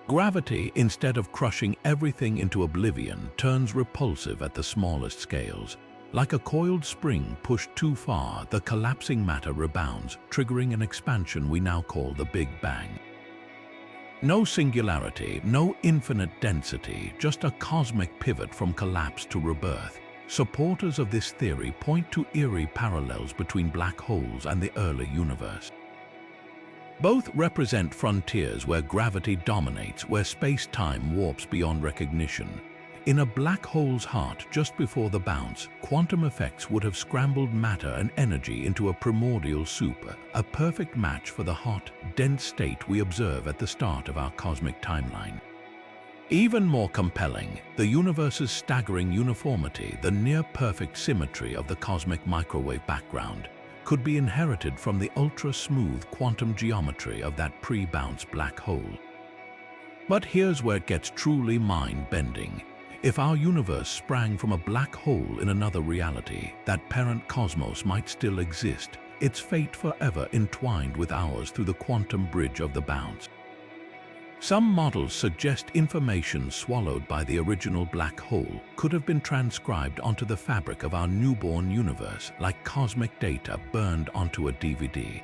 Gravity, instead of crushing everything into oblivion, turns repulsive at the smallest scales. Like a coiled spring pushed too far, the collapsing matter rebounds, triggering an expansion we now call the Big Bang. No singularity, no infinite density, just a cosmic pivot from collapse to rebirth. Supporters of this theory point to eerie parallels between black holes and the early universe. Both represent frontiers where gravity dominates, where space-time warps beyond recognition. In a black hole's heart, just before the bounce, quantum effects would have scrambled matter and energy into a primordial soup, a perfect match for the hot, dense state we observe at the start of our cosmic timeline. Even more compelling, the universe's staggering uniformity, the near-perfect symmetry of the cosmic microwave background, could be inherited from the ultra-smooth quantum geometry of that pre-bounce black hole. But here's where it gets truly mind-bending. If our universe sprang from a black hole in another reality, that parent cosmos might still exist, its fate forever entwined with ours through the quantum bridge of the bounce. Some models suggest information swallowed by the original black hole could have been transcribed onto the fabric of our newborn universe, like cosmic data burned onto a DVD.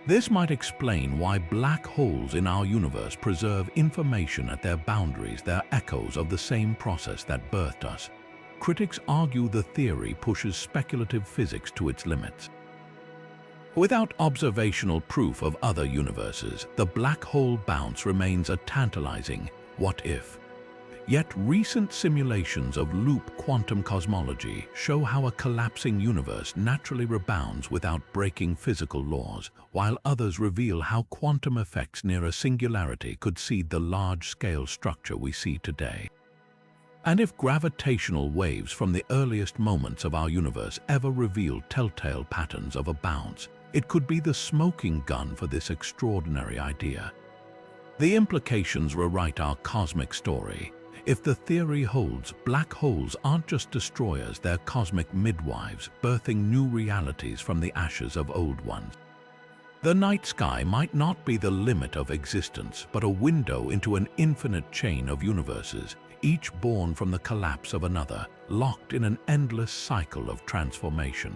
This might explain why black holes in our universe preserve information at their boundaries. They're echoes of the same process that birthed us. Critics argue the theory pushes speculative physics to its limits. Without observational proof of other universes, the black hole bounce remains a tantalizing what if. Yet recent simulations of loop quantum cosmology show how a collapsing universe naturally rebounds without breaking physical laws, while others reveal how quantum effects near a singularity could seed the large-scale structure we see today. And if gravitational waves from the earliest moments of our universe ever revealed telltale patterns of a bounce, it could be the smoking gun for this extraordinary idea. The implications rewrite our cosmic story. If the theory holds, black holes aren't just destroyers, they're cosmic midwives, birthing new realities from the ashes of old ones. The night sky might not be the limit of existence, but a window into an infinite chain of universes, each born from the collapse of another, locked in an endless cycle of transformation.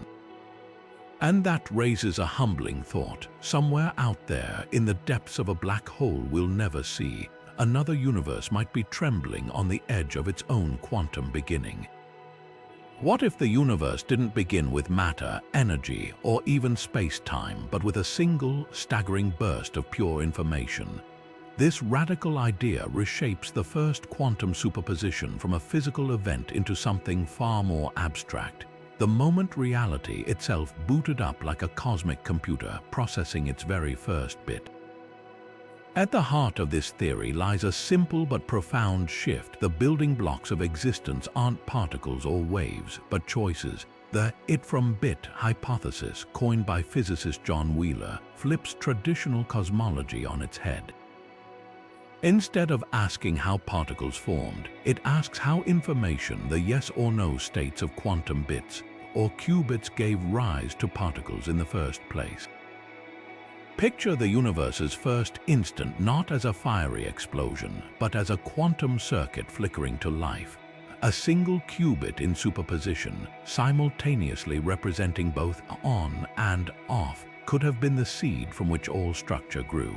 And that raises a humbling thought. Somewhere out there, in the depths of a black hole we'll never see, another universe might be trembling on the edge of its own quantum beginning. What if the universe didn't begin with matter, energy, or even space-time, but with a single, staggering burst of pure information? This radical idea reshapes the first quantum superposition from a physical event into something far more abstract. The moment reality itself booted up like a cosmic computer, processing its very first bit. At the heart of this theory lies a simple but profound shift. The building blocks of existence aren't particles or waves, but choices. The it-from-bit hypothesis, coined by physicist John Wheeler, flips traditional cosmology on its head. Instead of asking how particles formed, it asks how information, the yes or no states of quantum bits, or qubits, gave rise to particles in the first place. Picture the universe's first instant not as a fiery explosion, but as a quantum circuit flickering to life. A single qubit in superposition, simultaneously representing both on and off, could have been the seed from which all structure grew.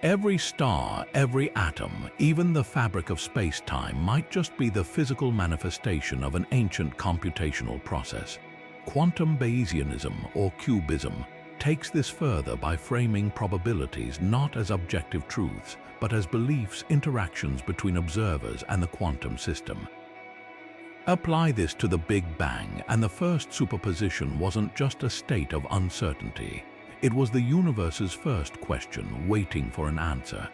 Every star, every atom, even the fabric of space-time might just be the physical manifestation of an ancient computational process. Quantum Bayesianism, or cubism, takes this further by framing probabilities not as objective truths, but as beliefs, interactions between observers and the quantum system. Apply this to the Big Bang, and the first superposition wasn't just a state of uncertainty. It was the universe's first question, waiting for an answer.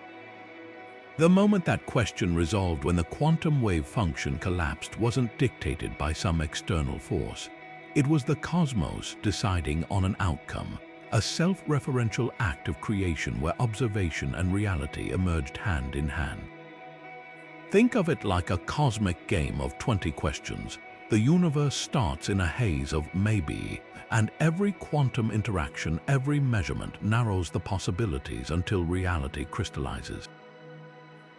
The moment that question resolved, when the quantum wave function collapsed, wasn't dictated by some external force. It was the cosmos deciding on an outcome, a self-referential act of creation where observation and reality emerged hand in hand. Think of it like a cosmic game of 20 questions. The universe starts in a haze of maybe, and every quantum interaction, every measurement narrows the possibilities until reality crystallizes.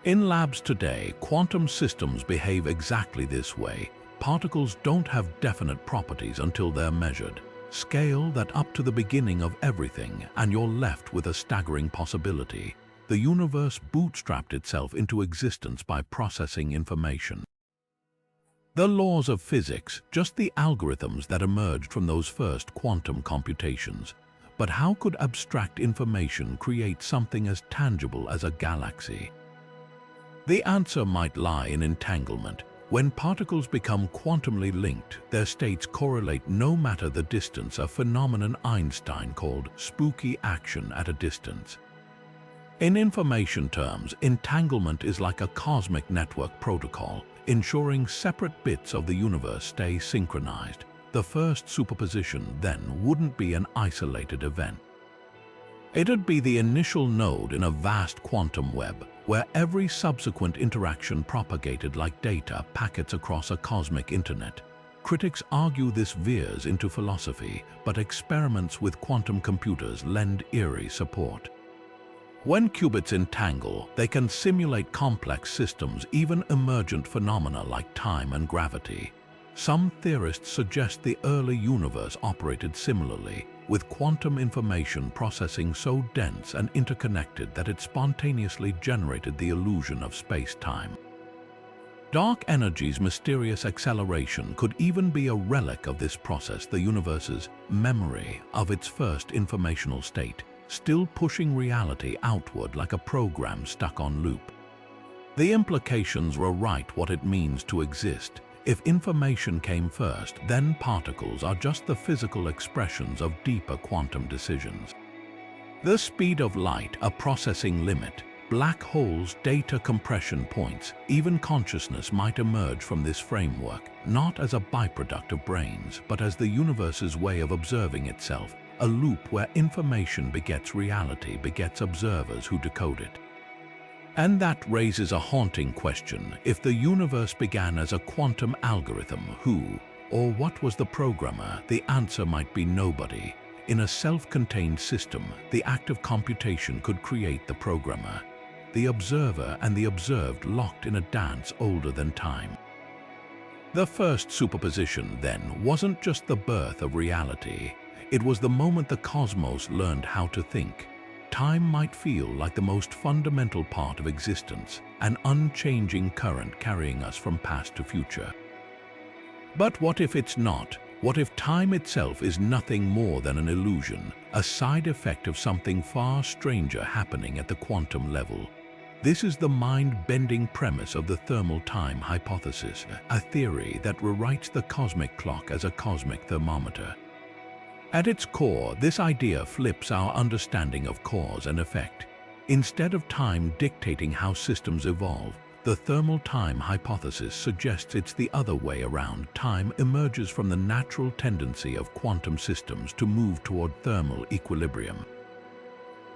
In labs today, quantum systems behave exactly this way. Particles don't have definite properties until they're measured. Scale that up to the beginning of everything, and you're left with a staggering possibility. The universe bootstrapped itself into existence by processing information. The laws of physics, just the algorithms that emerged from those first quantum computations. But how could abstract information create something as tangible as a galaxy? The answer might lie in entanglement. When particles become quantumly linked, their states correlate no matter the distance, a phenomenon Einstein called spooky action at a distance. In information terms, entanglement is like a cosmic network protocol, ensuring separate bits of the universe stay synchronized. The first superposition, then, wouldn't be an isolated event. It'd be the initial node in a vast quantum web, where every subsequent interaction propagated like data packets across a cosmic internet. Critics argue this veers into philosophy, but experiments with quantum computers lend eerie support. When qubits entangle, they can simulate complex systems, even emergent phenomena like time and gravity. Some theorists suggest the early universe operated similarly, with quantum information processing so dense and interconnected that it spontaneously generated the illusion of space-time. Dark energy's mysterious acceleration could even be a relic of this process, the universe's memory of its first informational state, still pushing reality outward like a program stuck on loop. The implications rewrite what it means to exist. If information came first, then particles are just the physical expressions of deeper quantum decisions. The speed of light, a processing limit, black holes, data compression points, even consciousness might emerge from this framework, not as a byproduct of brains, but as the universe's way of observing itself, a loop where information begets reality, begets observers who decode it. And that raises a haunting question. If the universe began as a quantum algorithm, who or what was the programmer? The answer might be nobody. In a self-contained system, the act of computation could create the programmer. The observer and the observed locked in a dance older than time. The first superposition, then, wasn't just the birth of reality. It was the moment the cosmos learned how to think. Time might feel like the most fundamental part of existence, an unchanging current carrying us from past to future. But what if it's not? What if time itself is nothing more than an illusion, a side effect of something far stranger happening at the quantum level? This is the mind-bending premise of the thermal time hypothesis, a theory that rewrites the cosmic clock as a cosmic thermometer. At its core, this idea flips our understanding of cause and effect. Instead of time dictating how systems evolve, the thermal time hypothesis suggests it's the other way around. Time emerges from the natural tendency of quantum systems to move toward thermal equilibrium.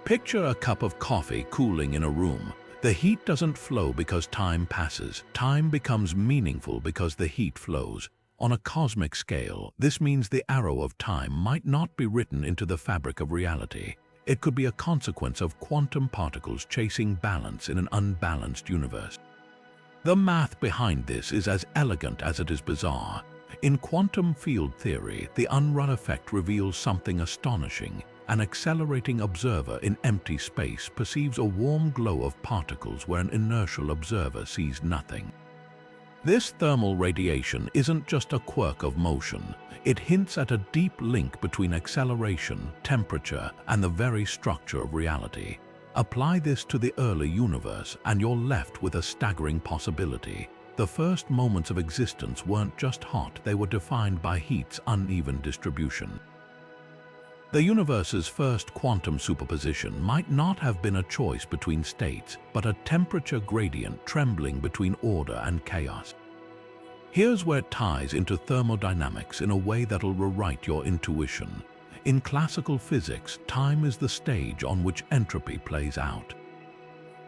Picture a cup of coffee cooling in a room. The heat doesn't flow because time passes. Time becomes meaningful because the heat flows. On a cosmic scale, this means the arrow of time might not be written into the fabric of reality. It could be a consequence of quantum particles chasing balance in an unbalanced universe. The math behind this is as elegant as it is bizarre. In quantum field theory, the unravel effect reveals something astonishing. An accelerating observer in empty space perceives a warm glow of particles where an inertial observer sees nothing. This thermal radiation isn't just a quirk of motion. It hints at a deep link between acceleration, temperature, and the very structure of reality. Apply this to the early universe, and you're left with a staggering possibility. The first moments of existence weren't just hot, they were defined by heat's uneven distribution. The universe's first quantum superposition might not have been a choice between states, but a temperature gradient trembling between order and chaos. Here's where it ties into thermodynamics in a way that'll rewrite your intuition. In classical physics, time is the stage on which entropy plays out.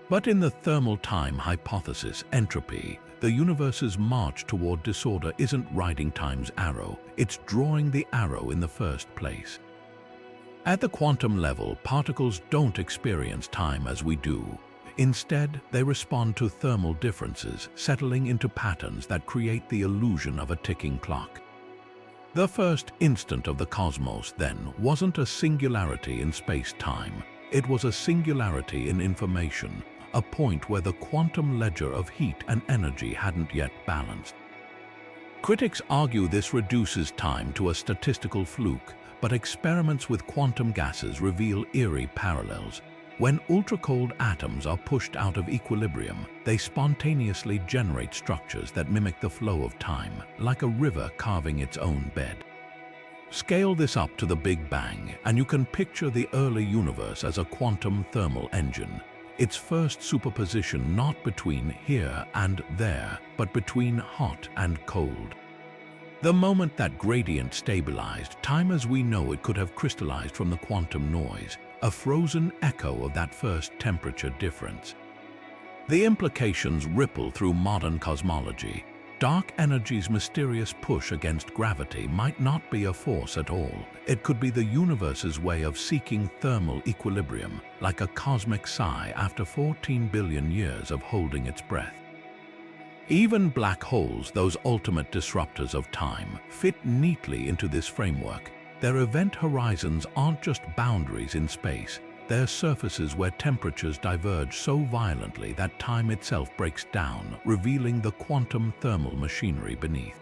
But in the thermal time hypothesis, entropy, the universe's march toward disorder, isn't riding time's arrow, it's drawing the arrow in the first place. At the quantum level, particles don't experience time as we do. Instead, they respond to thermal differences, settling into patterns that create the illusion of a ticking clock. The first instant of the cosmos, then, wasn't a singularity in space-time. It was a singularity in information, a point where the quantum ledger of heat and energy hadn't yet balanced. Critics argue this reduces time to a statistical fluke, but experiments with quantum gases reveal eerie parallels. When ultra-cold atoms are pushed out of equilibrium, they spontaneously generate structures that mimic the flow of time, like a river carving its own bed. Scale this up to the Big Bang, and you can picture the early universe as a quantum thermal engine. Its first superposition not between here and there, but between hot and cold. The moment that gradient stabilized, time as we know it could have crystallized from the quantum noise, a frozen echo of that first temperature difference. The implications ripple through modern cosmology. Dark energy's mysterious push against gravity might not be a force at all. It could be the universe's way of seeking thermal equilibrium, like a cosmic sigh after 14 billion years of holding its breath. Even black holes, those ultimate disruptors of time, fit neatly into this framework. Their event horizons aren't just boundaries in space, they're surfaces where temperatures diverge so violently that time itself breaks down, revealing the quantum thermal machinery beneath.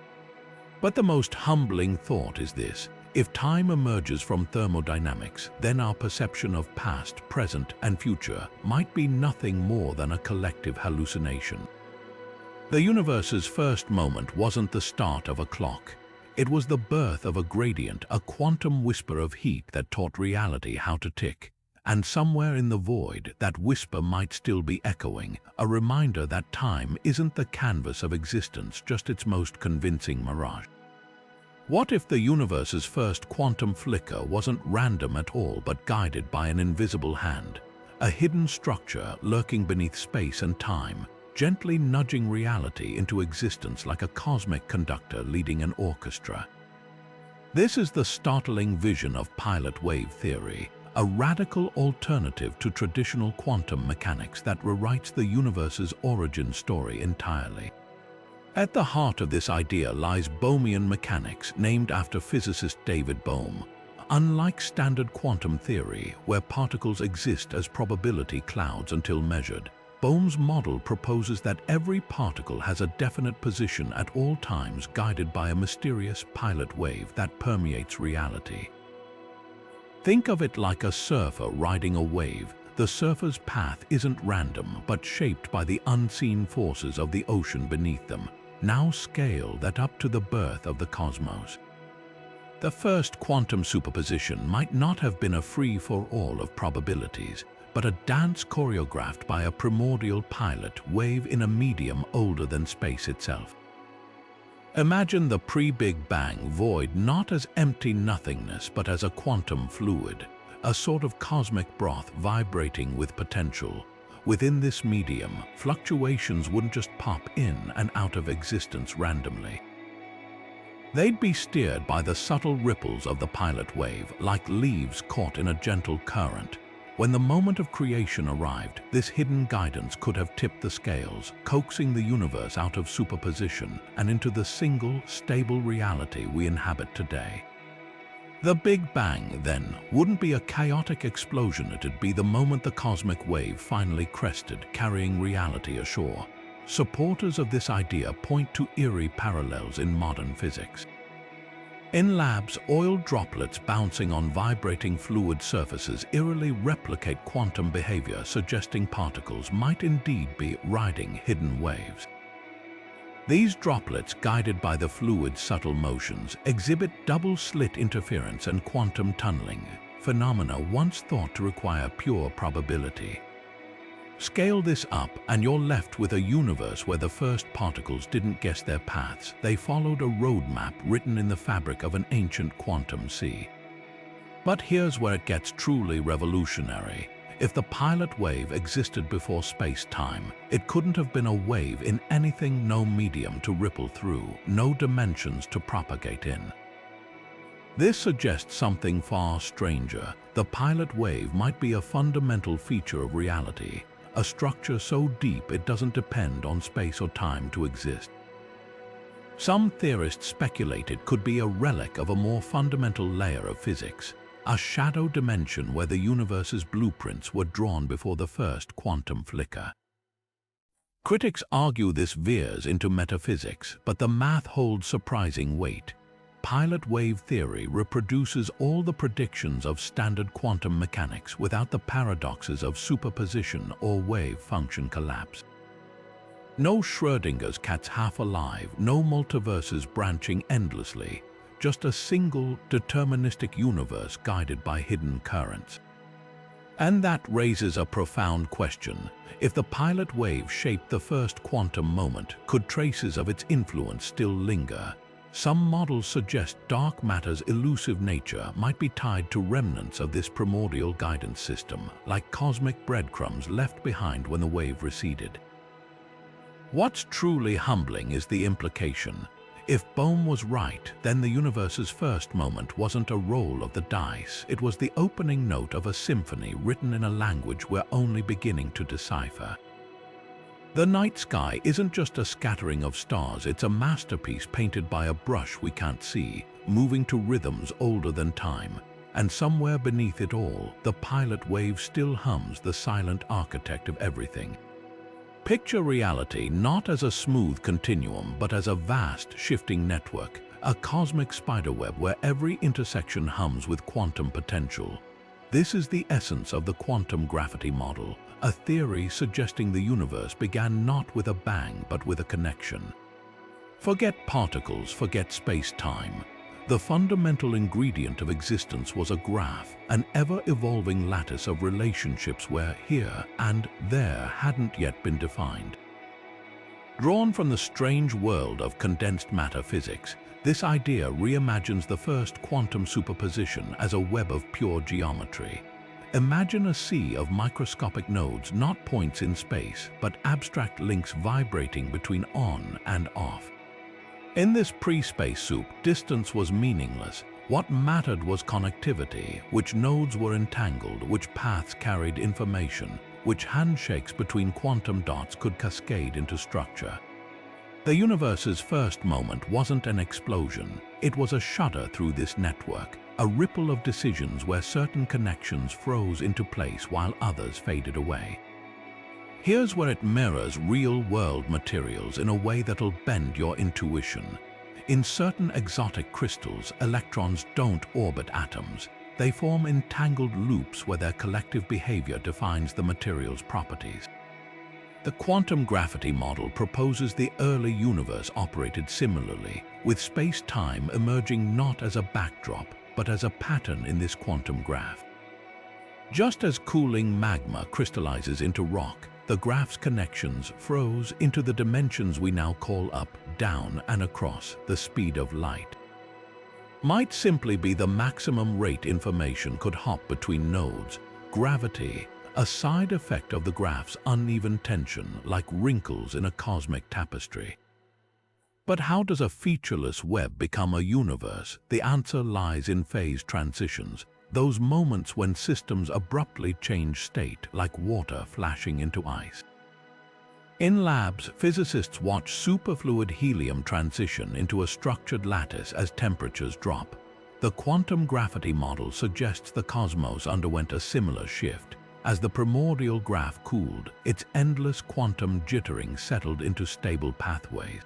But the most humbling thought is this: if time emerges from thermodynamics, then our perception of past, present, and future might be nothing more than a collective hallucination. The universe's first moment wasn't the start of a clock. It was the birth of a gradient, a quantum whisper of heat that taught reality how to tick. And somewhere in the void, that whisper might still be echoing, a reminder that time isn't the canvas of existence, just its most convincing mirage. What if the universe's first quantum flicker wasn't random at all, but guided by an invisible hand, a hidden structure lurking beneath space and time, gently nudging reality into existence like a cosmic conductor leading an orchestra? This is the startling vision of pilot wave theory, a radical alternative to traditional quantum mechanics that rewrites the universe's origin story entirely. At the heart of this idea lies Bohmian mechanics, named after physicist David Bohm. Unlike standard quantum theory, where particles exist as probability clouds until measured, Bohm's model proposes that every particle has a definite position at all times, guided by a mysterious pilot wave that permeates reality. Think of it like a surfer riding a wave. The surfer's path isn't random, but shaped by the unseen forces of the ocean beneath them. Now scale that up to the birth of the cosmos. The first quantum superposition might not have been a free-for-all of probabilities, but a dance choreographed by a primordial pilot wave in a medium older than space itself. Imagine the pre-Big Bang void not as empty nothingness, but as a quantum fluid, a sort of cosmic broth vibrating with potential. Within this medium, fluctuations wouldn't just pop in and out of existence randomly. They'd be steered by the subtle ripples of the pilot wave, like leaves caught in a gentle current. When the moment of creation arrived, this hidden guidance could have tipped the scales, coaxing the universe out of superposition and into the single, stable reality we inhabit today. The Big Bang, then, wouldn't be a chaotic explosion, it'd be the moment the cosmic wave finally crested, carrying reality ashore. Supporters of this idea point to eerie parallels in modern physics. In labs, oil droplets bouncing on vibrating fluid surfaces eerily replicate quantum behavior, suggesting particles might indeed be riding hidden waves. These droplets, guided by the fluid's subtle motions, exhibit double-slit interference and quantum tunneling, phenomena once thought to require pure probability. Scale this up and you're left with a universe where the first particles didn't guess their paths. They followed a roadmap written in the fabric of an ancient quantum sea. But here's where it gets truly revolutionary. If the pilot wave existed before space-time, it couldn't have been a wave in anything, no medium to ripple through, no dimensions to propagate in. This suggests something far stranger. The pilot wave might be a fundamental feature of reality, a structure so deep it doesn't depend on space or time to exist. Some theorists speculate it could be a relic of a more fundamental layer of physics, a shadow dimension where the universe's blueprints were drawn before the first quantum flicker. Critics argue this veers into metaphysics, but the math holds surprising weight. Pilot wave theory reproduces all the predictions of standard quantum mechanics without the paradoxes of superposition or wave function collapse. No Schrödinger's cat's half alive, no multiverses branching endlessly, just a single deterministic universe guided by hidden currents. And that raises a profound question. If the pilot wave shaped the first quantum moment, could traces of its influence still linger? Some models suggest dark matter's elusive nature might be tied to remnants of this primordial guidance system, like cosmic breadcrumbs left behind when the wave receded. What's truly humbling is the implication. If Bohm was right, then the universe's first moment wasn't a roll of the dice, it was the opening note of a symphony written in a language we're only beginning to decipher. The night sky isn't just a scattering of stars, it's a masterpiece painted by a brush we can't see, moving to rhythms older than time. And somewhere beneath it all, the pilot wave still hums, the silent architect of everything. Picture reality not as a smooth continuum, but as a vast, shifting network, a cosmic spiderweb where every intersection hums with quantum potential. This is the essence of the quantum gravity model, a theory suggesting the universe began not with a bang, but with a connection. Forget particles, forget space-time. The fundamental ingredient of existence was a graph, an ever-evolving lattice of relationships where here and there hadn't yet been defined. Drawn from the strange world of condensed matter physics, this idea reimagines the first quantum superposition as a web of pure geometry. Imagine a sea of microscopic nodes, not points in space, but abstract links vibrating between on and off. In this pre-space soup, distance was meaningless. What mattered was connectivity, which nodes were entangled, which paths carried information, which handshakes between quantum dots could cascade into structure. The universe's first moment wasn't an explosion. It was a shudder through this network, a ripple of decisions where certain connections froze into place while others faded away. Here's where it mirrors real-world materials in a way that'll bend your intuition. In certain exotic crystals, electrons don't orbit atoms. They form entangled loops where their collective behavior defines the material's properties. The quantum gravity model proposes the early universe operated similarly, with space-time emerging not as a backdrop, but as a pattern in this quantum graph. Just as cooling magma crystallizes into rock, the graph's connections froze into the dimensions we now call up, down, and across, the speed of light. Might simply be the maximum rate information could hop between nodes. Gravity, a side effect of the graph's uneven tension, like wrinkles in a cosmic tapestry. But how does a featureless web become a universe? The answer lies in phase transitions. Those moments when systems abruptly change state, like water flashing into ice. In labs, physicists watch superfluid helium transition into a structured lattice as temperatures drop. The quantum gravity model suggests the cosmos underwent a similar shift. As the primordial graph cooled, its endless quantum jittering settled into stable pathways.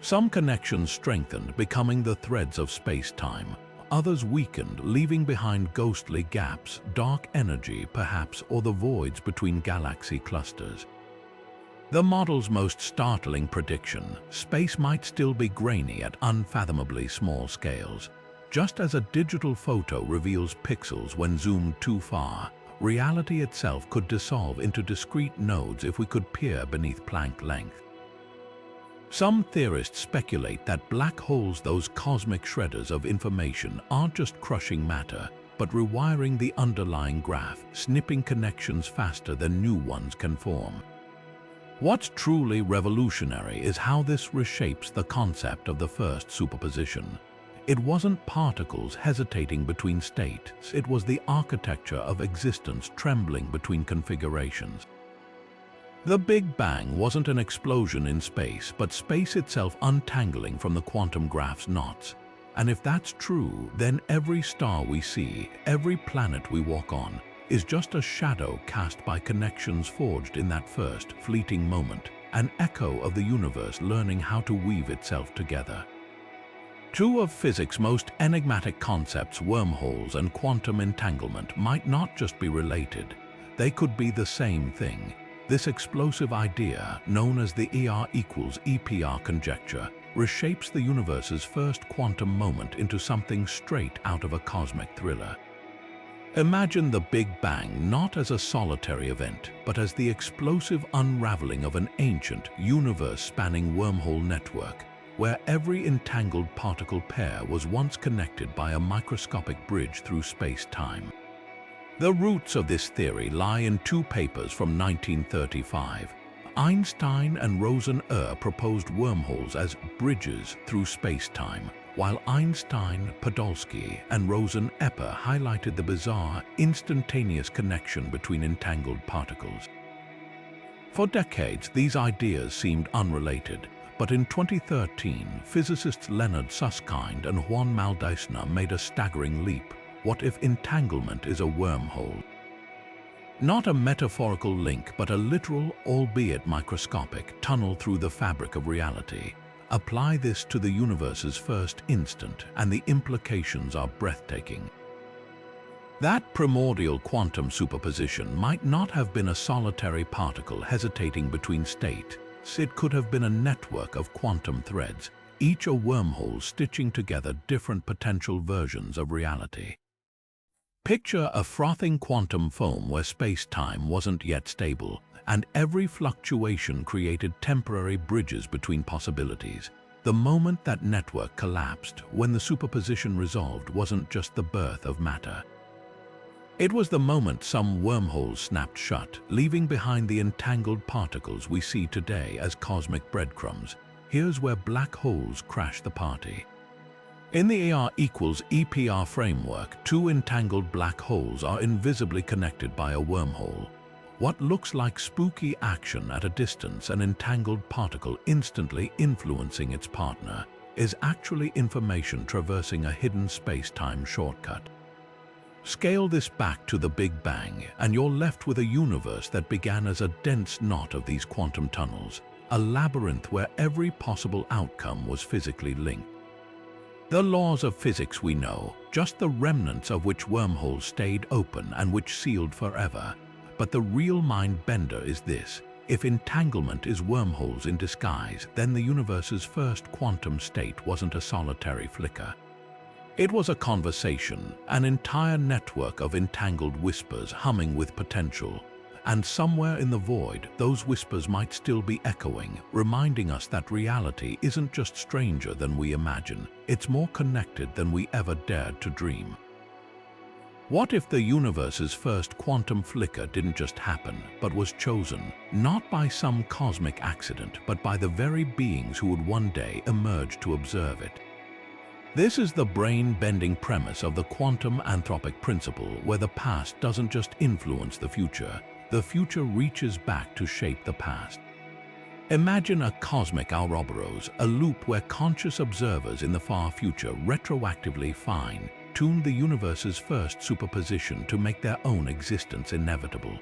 Some connections strengthened, becoming the threads of space-time. Others weakened, leaving behind ghostly gaps, dark energy perhaps, or the voids between galaxy clusters. The model's most startling prediction: space might still be grainy at unfathomably small scales. Just as a digital photo reveals pixels when zoomed too far, reality itself could dissolve into discrete nodes if we could peer beneath Planck length. Some theorists speculate that black holes, those cosmic shredders of information, aren't just crushing matter, but rewiring the underlying graph, snipping connections faster than new ones can form. What's truly revolutionary is how this reshapes the concept of the first superposition. It wasn't particles hesitating between states, it was the architecture of existence trembling between configurations. The Big Bang wasn't an explosion in space, but space itself untangling from the quantum graph's knots. And if that's true, then every star we see, every planet we walk on, is just a shadow cast by connections forged in that first, fleeting moment, an echo of the universe learning how to weave itself together. Two of physics' most enigmatic concepts, wormholes and quantum entanglement, might not just be related. They could be the same thing. This explosive idea, known as the ER=EPR conjecture, reshapes the universe's first quantum moment into something straight out of a cosmic thriller. Imagine the Big Bang not as a solitary event, but as the explosive unraveling of an ancient, universe-spanning wormhole network, where every entangled particle pair was once connected by a microscopic bridge through space-time. The roots of this theory lie in two papers from 1935. Einstein and Rosen-Err proposed wormholes as bridges through space-time, while Einstein, Podolsky, and Rosen-Err highlighted the bizarre, instantaneous connection between entangled particles. For decades, these ideas seemed unrelated, But in 2013, physicists Leonard Susskind and Juan Maldeisner made a staggering leap. What if entanglement is a wormhole? Not a metaphorical link, but a literal, albeit microscopic, tunnel through the fabric of reality. Apply this to the universe's first instant, and the implications are breathtaking. That primordial quantum superposition might not have been a solitary particle hesitating between states. It could have been a network of quantum threads, each a wormhole stitching together different potential versions of reality. Picture a frothing quantum foam where space-time wasn't yet stable, and every fluctuation created temporary bridges between possibilities. The moment that network collapsed, when the superposition resolved, wasn't just the birth of matter. It was the moment some wormholes snapped shut, leaving behind the entangled particles we see today as cosmic breadcrumbs. Here's where black holes crash the party. In the AR equals EPR framework, two entangled black holes are invisibly connected by a wormhole. What looks like spooky action at a distance, an entangled particle instantly influencing its partner, is actually information traversing a hidden space-time shortcut. Scale this back to the Big Bang, and you're left with a universe that began as a dense knot of these quantum tunnels, a labyrinth where every possible outcome was physically linked. The laws of physics we know, just the remnants of which wormholes stayed open and which sealed forever. But the real mind-bender is this: if entanglement is wormholes in disguise, then the universe's first quantum state wasn't a solitary flicker. It was a conversation, an entire network of entangled whispers humming with potential. And somewhere in the void, those whispers might still be echoing, reminding us that reality isn't just stranger than we imagine, it's more connected than we ever dared to dream. What if the universe's first quantum flicker didn't just happen, but was chosen, not by some cosmic accident, but by the very beings who would one day emerge to observe it? This is the brain-bending premise of the quantum anthropic principle, where the past doesn't just influence the future reaches back to shape the past. Imagine a cosmic Ouroboros, a loop where conscious observers in the far future retroactively fine-tune the universe's first superposition to make their own existence inevitable.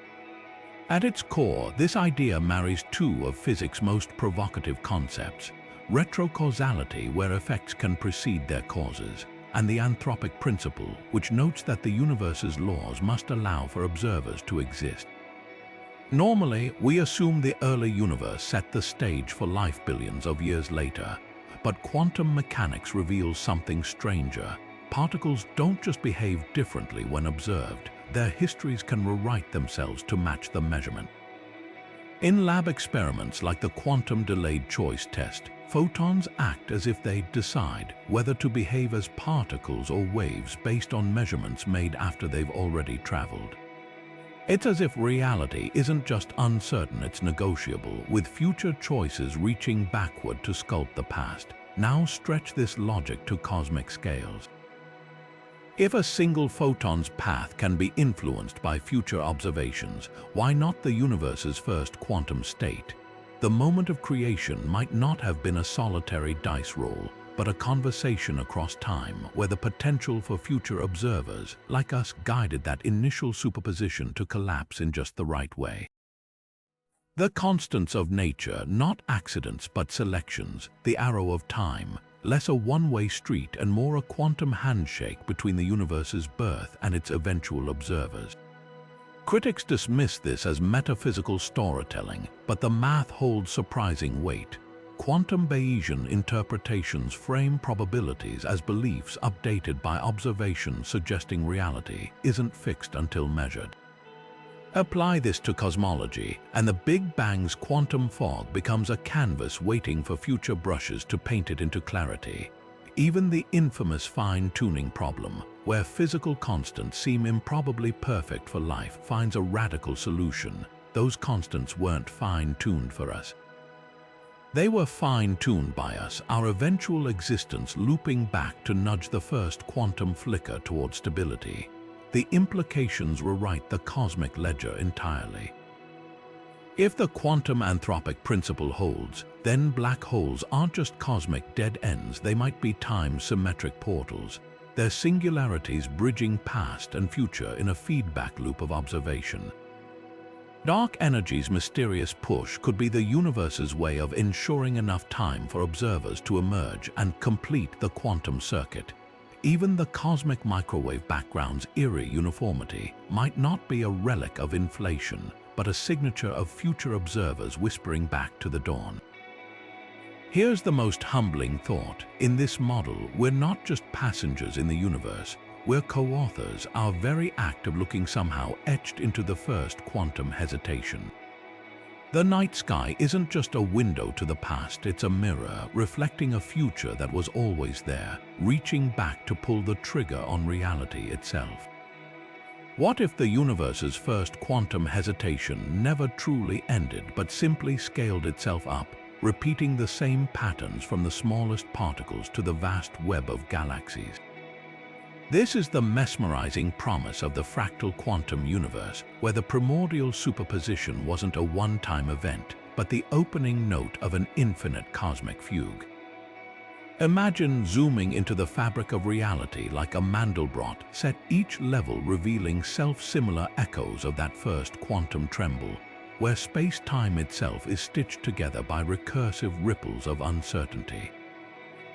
At its core, this idea marries two of physics' most provocative concepts: retrocausality, where effects can precede their causes, and the anthropic principle, which notes that the universe's laws must allow for observers to exist. Normally, we assume the early universe set the stage for life billions of years later, but quantum mechanics reveals something stranger. Particles don't just behave differently when observed, their histories can rewrite themselves to match the measurement. In lab experiments like the quantum delayed choice test, photons act as if they decide whether to behave as particles or waves based on measurements made after they've already traveled. It's as if reality isn't just uncertain, it's negotiable, with future choices reaching backward to sculpt the past. Now stretch this logic to cosmic scales. If a single photon's path can be influenced by future observations, why not the universe's first quantum state? The moment of creation might not have been a solitary dice roll, but a conversation across time where the potential for future observers like us guided that initial superposition to collapse in just the right way. The constants of nature, not accidents but selections, the arrow of time, less a one-way street and more a quantum handshake between the universe's birth and its eventual observers. Critics dismiss this as metaphysical storytelling, but the math holds surprising weight. Quantum Bayesian interpretations frame probabilities as beliefs updated by observation, suggesting reality isn't fixed until measured. Apply this to cosmology, and the Big Bang's quantum fog becomes a canvas waiting for future brushes to paint it into clarity. Even the infamous fine-tuning problem, where physical constants seem improbably perfect for life, finds a radical solution. Those constants weren't fine-tuned for us. They were fine-tuned by us, our eventual existence looping back to nudge the first quantum flicker toward stability. The implications rewrite the cosmic ledger entirely. If the quantum anthropic principle holds, then black holes aren't just cosmic dead ends, they might be time-symmetric portals, their singularities bridging past and future in a feedback loop of observation. Dark energy's mysterious push could be the universe's way of ensuring enough time for observers to emerge and complete the quantum circuit. Even the cosmic microwave background's eerie uniformity might not be a relic of inflation, but a signature of future observers whispering back to the dawn. Here's the most humbling thought. In this model, we're not just passengers in the universe, we're co-authors, our very act of looking somehow etched into the first quantum hesitation. The night sky isn't just a window to the past, it's a mirror reflecting a future that was always there, reaching back to pull the trigger on reality itself. What if the universe's first quantum hesitation never truly ended but simply scaled itself up, repeating the same patterns from the smallest particles to the vast web of galaxies? This is the mesmerizing promise of the fractal quantum universe, where the primordial superposition wasn't a one-time event, but the opening note of an infinite cosmic fugue. Imagine zooming into the fabric of reality like a Mandelbrot, set each level revealing self-similar echoes of that first quantum tremble, where space-time itself is stitched together by recursive ripples of uncertainty.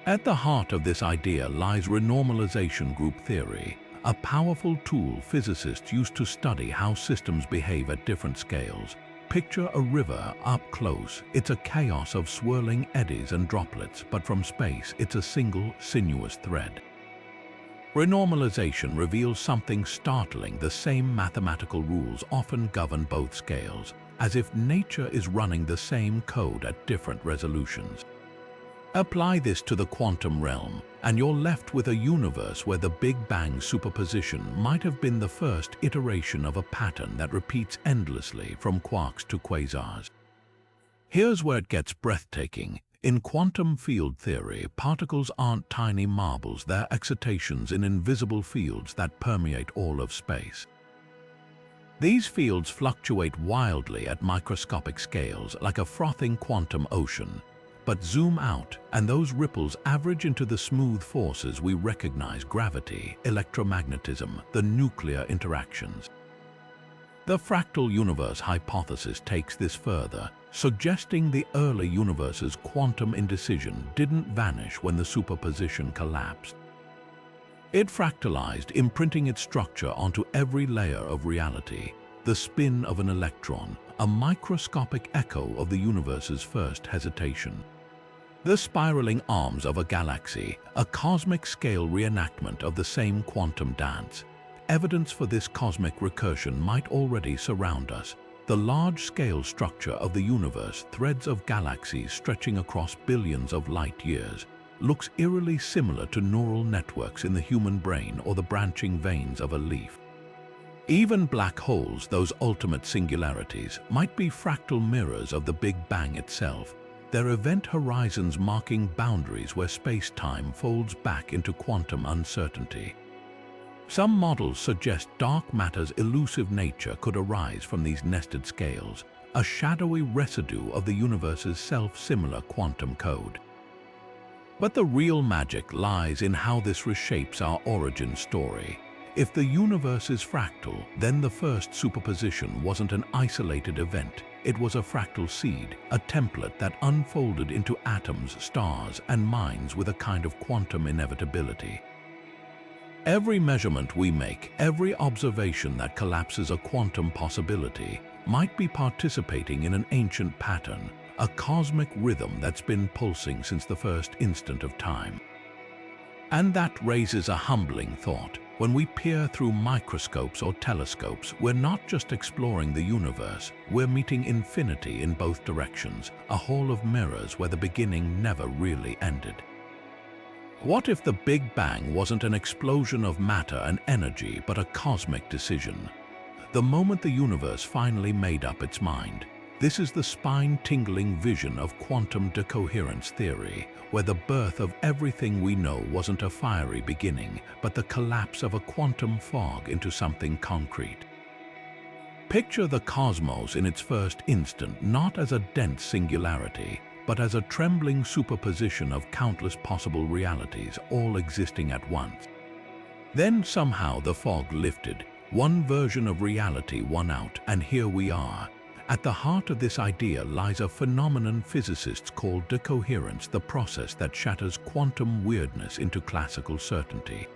At the heart of this idea lies renormalization group theory, a powerful tool physicists use to study how systems behave at different scales. Picture a river up close. It's a chaos of swirling eddies and droplets, but from space it's a single, sinuous thread. Renormalization reveals something startling. The same mathematical rules often govern both scales, as if nature is running the same code at different resolutions. Apply this to the quantum realm, and you're left with a universe where the Big Bang superposition might have been the first iteration of a pattern that repeats endlessly from quarks to quasars. Here's where it gets breathtaking. In quantum field theory, particles aren't tiny marbles, they're excitations in invisible fields that permeate all of space. These fields fluctuate wildly at microscopic scales, like a frothing quantum ocean. But zoom out, and those ripples average into the smooth forces we recognize: gravity, electromagnetism, the nuclear interactions. The fractal universe hypothesis takes this further, suggesting the early universe's quantum indecision didn't vanish when the superposition collapsed. It fractalized, imprinting its structure onto every layer of reality. The spin of an electron, a microscopic echo of the universe's first hesitation. The spiraling arms of a galaxy, a cosmic-scale reenactment of the same quantum dance. Evidence for this cosmic recursion might already surround us. The large-scale structure of the universe, threads of galaxies stretching across billions of light-years, looks eerily similar to neural networks in the human brain or the branching veins of a leaf. Even black holes, those ultimate singularities, might be fractal mirrors of the Big Bang itself, their event horizons marking boundaries where space-time folds back into quantum uncertainty. Some models suggest dark matter's elusive nature could arise from these nested scales, a shadowy residue of the universe's self-similar quantum code. But the real magic lies in how this reshapes our origin story. If the universe is fractal, then the first superposition wasn't an isolated event. It was a fractal seed, a template that unfolded into atoms, stars, and minds with a kind of quantum inevitability. Every measurement we make, every observation that collapses a quantum possibility, might be participating in an ancient pattern, a cosmic rhythm that's been pulsing since the first instant of time. And that raises a humbling thought. When we peer through microscopes or telescopes, we're not just exploring the universe, we're meeting infinity in both directions, a hall of mirrors where the beginning never really ended. What if the Big Bang wasn't an explosion of matter and energy, but a cosmic decision? The moment the universe finally made up its mind. This is the spine-tingling vision of quantum decoherence theory, where the birth of everything we know wasn't a fiery beginning, but the collapse of a quantum fog into something concrete. Picture the cosmos in its first instant not as a dense singularity, but as a trembling superposition of countless possible realities all existing at once. Then somehow the fog lifted, one version of reality won out, and here we are. At the heart of this idea lies a phenomenon physicists call decoherence, the process that shatters quantum weirdness into classical certainty.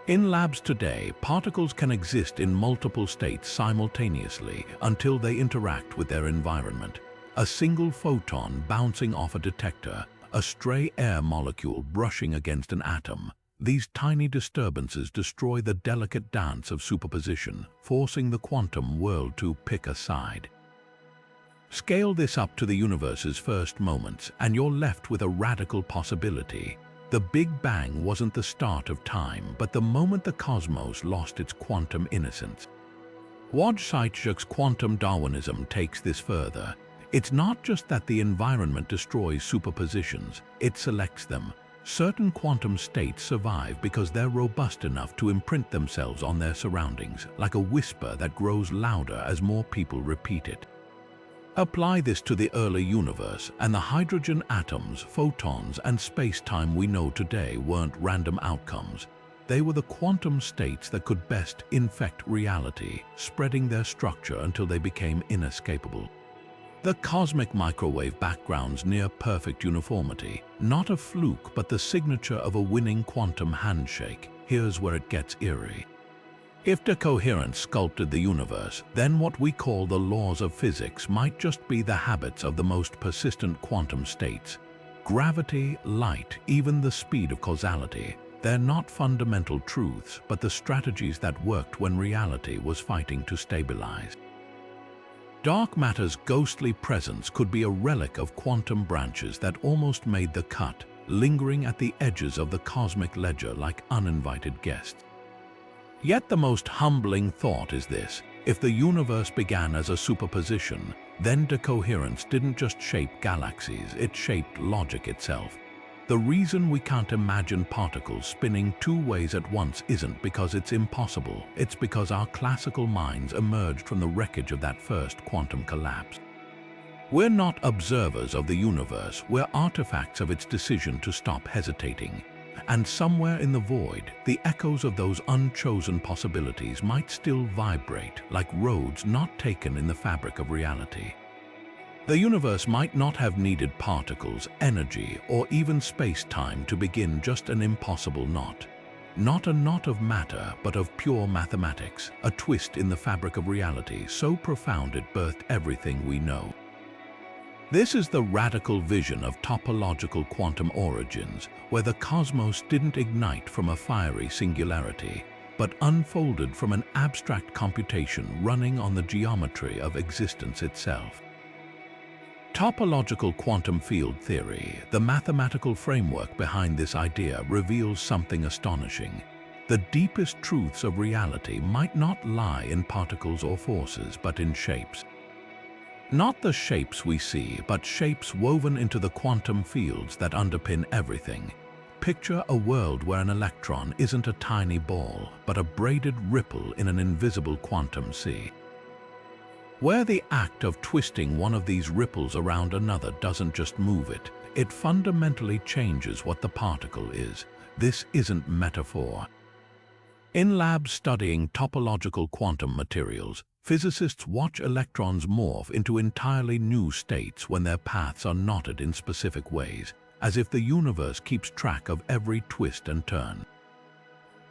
In labs today, particles can exist in multiple states simultaneously until they interact with their environment. A single photon bouncing off a detector, a stray air molecule brushing against an atom. These tiny disturbances destroy the delicate dance of superposition, forcing the quantum world to pick a side. Scale this up to the universe's first moments, and you're left with a radical possibility. The Big Bang wasn't the start of time, but the moment the cosmos lost its quantum innocence. Wojciech's quantum Darwinism takes this further. It's not just that the environment destroys superpositions, it selects them. Certain quantum states survive because they're robust enough to imprint themselves on their surroundings, like a whisper that grows louder as more people repeat it. Apply this to the early universe, and the hydrogen atoms, photons, and space-time we know today weren't random outcomes. They were the quantum states that could best infect reality, spreading their structure until they became inescapable. The cosmic microwave background's near-perfect uniformity, not a fluke but the signature of a winning quantum handshake. Here's where it gets eerie. If decoherence sculpted the universe, then what we call the laws of physics might just be the habits of the most persistent quantum states. Gravity, light, even the speed of causality, they're not fundamental truths, but the strategies that worked when reality was fighting to stabilize. Dark matter's ghostly presence could be a relic of quantum branches that almost made the cut, lingering at the edges of the cosmic ledger like uninvited guests. Yet the most humbling thought is this: if the universe began as a superposition, then decoherence didn't just shape galaxies, it shaped logic itself. The reason we can't imagine particles spinning two ways at once isn't because it's impossible, it's because our classical minds emerged from the wreckage of that first quantum collapse. We're not observers of the universe, we're artifacts of its decision to stop hesitating. And somewhere in the void, the echoes of those unchosen possibilities might still vibrate like roads not taken in the fabric of reality. The universe might not have needed particles, energy, or even space-time to begin, just an impossible knot. Not a knot of matter, but of pure mathematics, a twist in the fabric of reality so profound it birthed everything we know. This is the radical vision of topological quantum origins, where the cosmos didn't ignite from a fiery singularity, but unfolded from an abstract computation running on the geometry of existence itself. Topological quantum field theory, the mathematical framework behind this idea, reveals something astonishing. The deepest truths of reality might not lie in particles or forces, but in shapes. Not the shapes we see, but shapes woven into the quantum fields that underpin everything. Picture a world where an electron isn't a tiny ball, but a braided ripple in an invisible quantum sea. Where the act of twisting one of these ripples around another doesn't just move it, it fundamentally changes what the particle is. This isn't metaphor. In labs studying topological quantum materials, physicists watch electrons morph into entirely new states when their paths are knotted in specific ways, as if the universe keeps track of every twist and turn.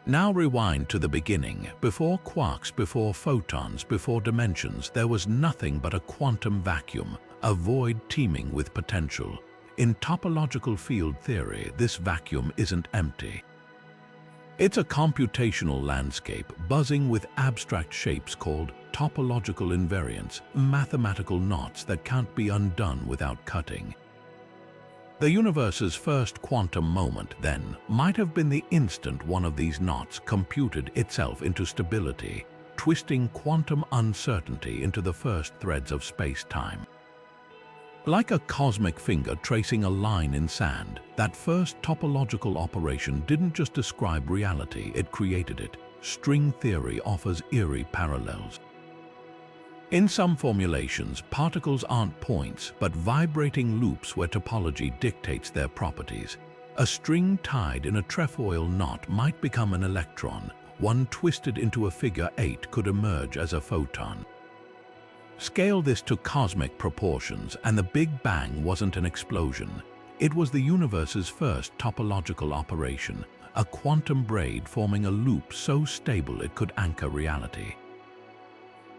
Now rewind to the beginning. Before quarks, before photons, before dimensions, there was nothing but a quantum vacuum, a void teeming with potential. In topological field theory, this vacuum isn't empty. It's a computational landscape buzzing with abstract shapes called topological invariants, mathematical knots that can't be undone without cutting. The universe's first quantum moment, then, might have been the instant one of these knots computed itself into stability, twisting quantum uncertainty into the first threads of space-time. Like a cosmic finger tracing a line in sand, that first topological operation didn't just describe reality, it created it. String theory offers eerie parallels. In some formulations, particles aren't points, but vibrating loops where topology dictates their properties. A string tied in a trefoil knot might become an electron. One twisted into a figure 8 could emerge as a photon. Scale this to cosmic proportions, and the Big Bang wasn't an explosion. It was the universe's first topological operation, a quantum braid forming a loop so stable it could anchor reality.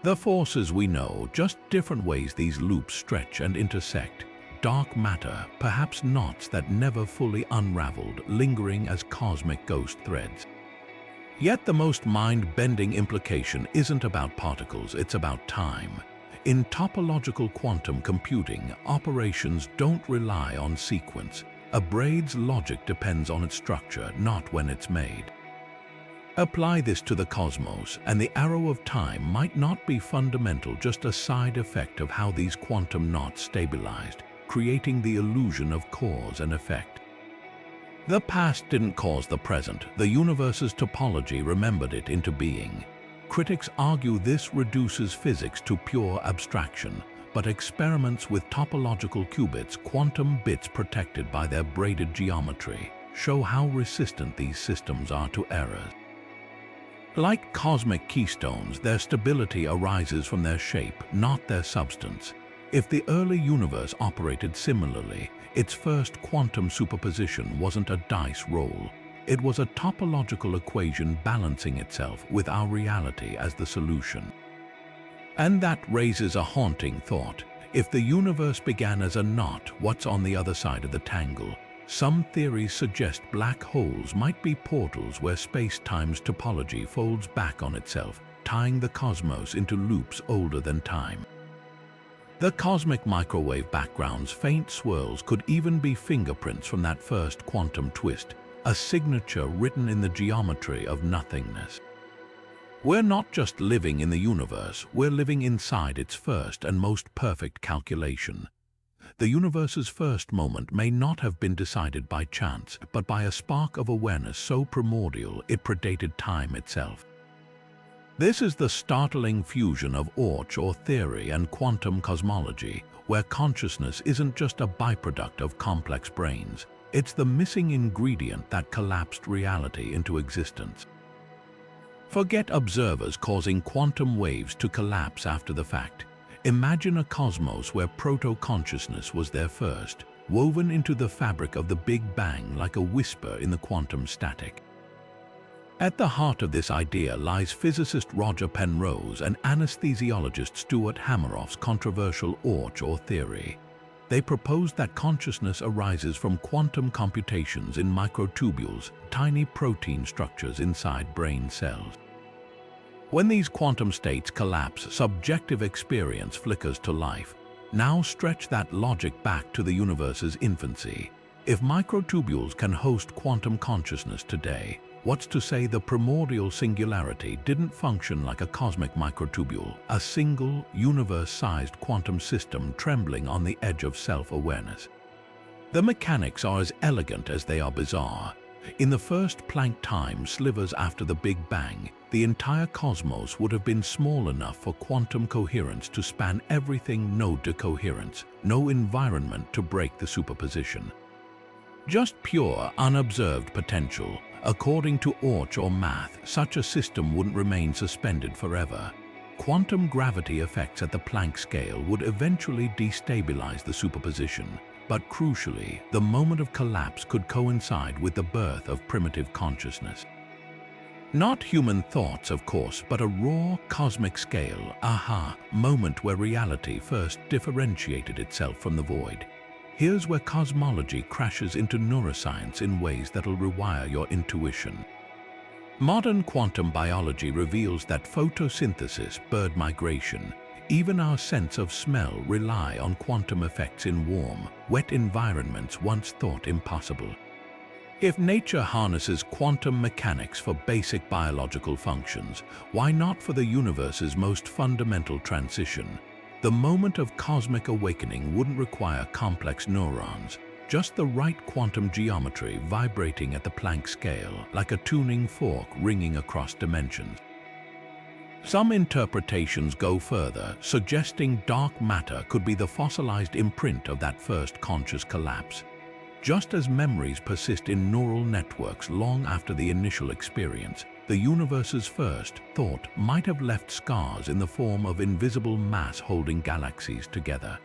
The forces we know, just different ways these loops stretch and intersect. Dark matter, perhaps knots that never fully unraveled, lingering as cosmic ghost threads. Yet the most mind-bending implication isn't about particles, it's about time. In topological quantum computing, operations don't rely on sequence. A braid's logic depends on its structure, not when it's made. Apply this to the cosmos, and the arrow of time might not be fundamental, just a side effect of how these quantum knots stabilized, creating the illusion of cause and effect. The past didn't cause the present. The universe's topology remembered it into being. Critics argue this reduces physics to pure abstraction, but experiments with topological qubits, quantum bits protected by their braided geometry, show how resistant these systems are to errors. Like cosmic keystones, their stability arises from their shape, not their substance. If the early universe operated similarly, its first quantum superposition wasn't a dice roll. It was a topological equation balancing itself with our reality as the solution. And that raises a haunting thought. If the universe began as a knot, what's on the other side of the tangle? Some theories suggest black holes might be portals where space-time's topology folds back on itself, tying the cosmos into loops older than time. The cosmic microwave background's faint swirls could even be fingerprints from that first quantum twist, a signature written in the geometry of nothingness. We're not just living in the universe, we're living inside its first and most perfect calculation. The universe's first moment may not have been decided by chance, but by a spark of awareness so primordial it predated time itself. This is the startling fusion of or theory and quantum cosmology, where consciousness isn't just a byproduct of complex brains, it's the missing ingredient that collapsed reality into existence. Forget observers causing quantum waves to collapse after the fact. Imagine a cosmos where proto-consciousness was there first, woven into the fabric of the Big Bang like a whisper in the quantum static. At the heart of this idea lies physicist Roger Penrose and anesthesiologist Stuart Hameroff's controversial or theory. They proposed that consciousness arises from quantum computations in microtubules, tiny protein structures inside brain cells. When these quantum states collapse, subjective experience flickers to life. Now stretch that logic back to the universe's infancy. If microtubules can host quantum consciousness today, what's to say the primordial singularity didn't function like a cosmic microtubule, a single, universe-sized quantum system trembling on the edge of self-awareness? The mechanics are as elegant as they are bizarre. In the first Planck time slivers after the Big Bang, the entire cosmos would have been small enough for quantum coherence to span everything, no decoherence, no environment to break the superposition. Just pure, unobserved potential. According to or math, such a system wouldn't remain suspended forever. Quantum gravity effects at the Planck scale would eventually destabilize the superposition. But crucially, the moment of collapse could coincide with the birth of primitive consciousness. Not human thoughts, of course, but a raw, cosmic scale, aha, moment where reality first differentiated itself from the void. Here's where cosmology crashes into neuroscience in ways that'll rewire your intuition. Modern quantum biology reveals that photosynthesis, bird migration, even our sense of smell rely on quantum effects in warm, wet environments once thought impossible. If nature harnesses quantum mechanics for basic biological functions, why not for the universe's most fundamental transition? The moment of cosmic awakening wouldn't require complex neurons, just the right quantum geometry vibrating at the Planck scale, like a tuning fork ringing across dimensions. Some interpretations go further, suggesting dark matter could be the fossilized imprint of that first conscious collapse. Just as memories persist in neural networks long after the initial experience, the universe's first thought might have left scars in the form of invisible mass holding galaxies together.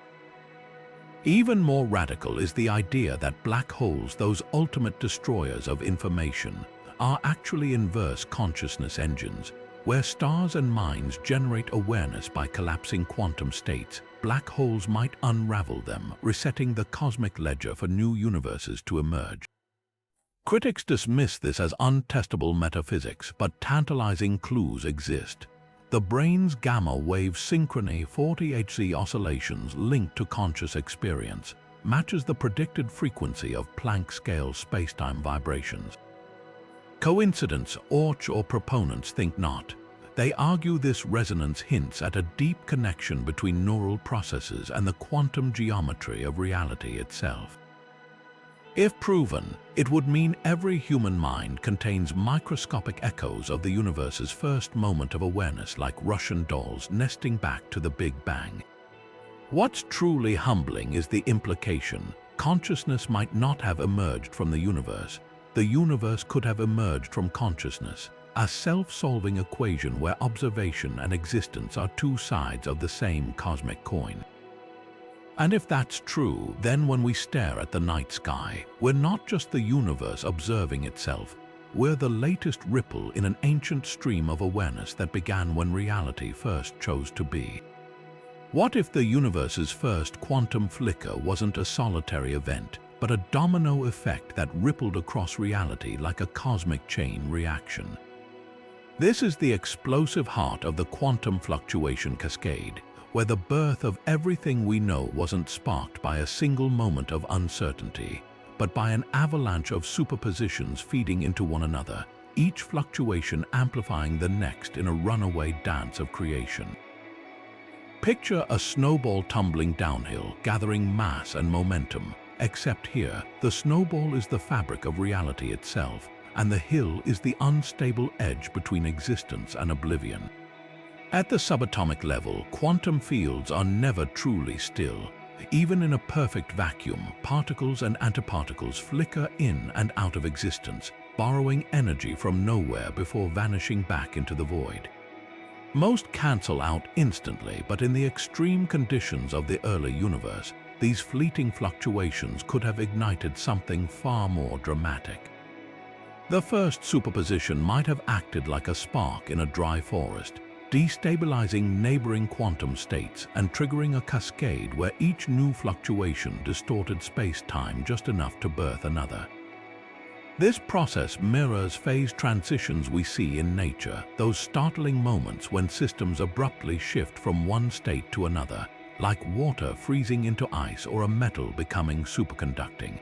Even more radical is the idea that black holes, those ultimate destroyers of information, are actually inverse consciousness engines. Where stars and minds generate awareness by collapsing quantum states, black holes might unravel them, resetting the cosmic ledger for new universes to emerge. Critics dismiss this as untestable metaphysics, but tantalizing clues exist. The brain's gamma wave synchrony 40 Hz oscillations linked to conscious experience matches the predicted frequency of Planck scale spacetime vibrations. Coincidence, or proponents think not. They argue this resonance hints at a deep connection between neural processes and the quantum geometry of reality itself. If proven, it would mean every human mind contains microscopic echoes of the universe's first moment of awareness, like Russian dolls nesting back to the Big Bang. What's truly humbling is the implication: consciousness might not have emerged from the universe. The universe could have emerged from consciousness, a self-solving equation where observation and existence are two sides of the same cosmic coin. And if that's true, then when we stare at the night sky, we're not just the universe observing itself, we're the latest ripple in an ancient stream of awareness that began when reality first chose to be. What if the universe's first quantum flicker wasn't a solitary event, but a domino effect that rippled across reality like a cosmic chain reaction? This is the explosive heart of the quantum fluctuation cascade, where the birth of everything we know wasn't sparked by a single moment of uncertainty, but by an avalanche of superpositions feeding into one another, each fluctuation amplifying the next in a runaway dance of creation. Picture a snowball tumbling downhill, gathering mass and momentum. Except here, the snowball is the fabric of reality itself, and the hill is the unstable edge between existence and oblivion. At the subatomic level, quantum fields are never truly still. Even in a perfect vacuum, particles and antiparticles flicker in and out of existence, borrowing energy from nowhere before vanishing back into the void. Most cancel out instantly, but in the extreme conditions of the early universe, these fleeting fluctuations could have ignited something far more dramatic. The first superposition might have acted like a spark in a dry forest, destabilizing neighboring quantum states and triggering a cascade where each new fluctuation distorted space-time just enough to birth another. This process mirrors phase transitions we see in nature, those startling moments when systems abruptly shift from one state to another, like water freezing into ice or a metal becoming superconducting.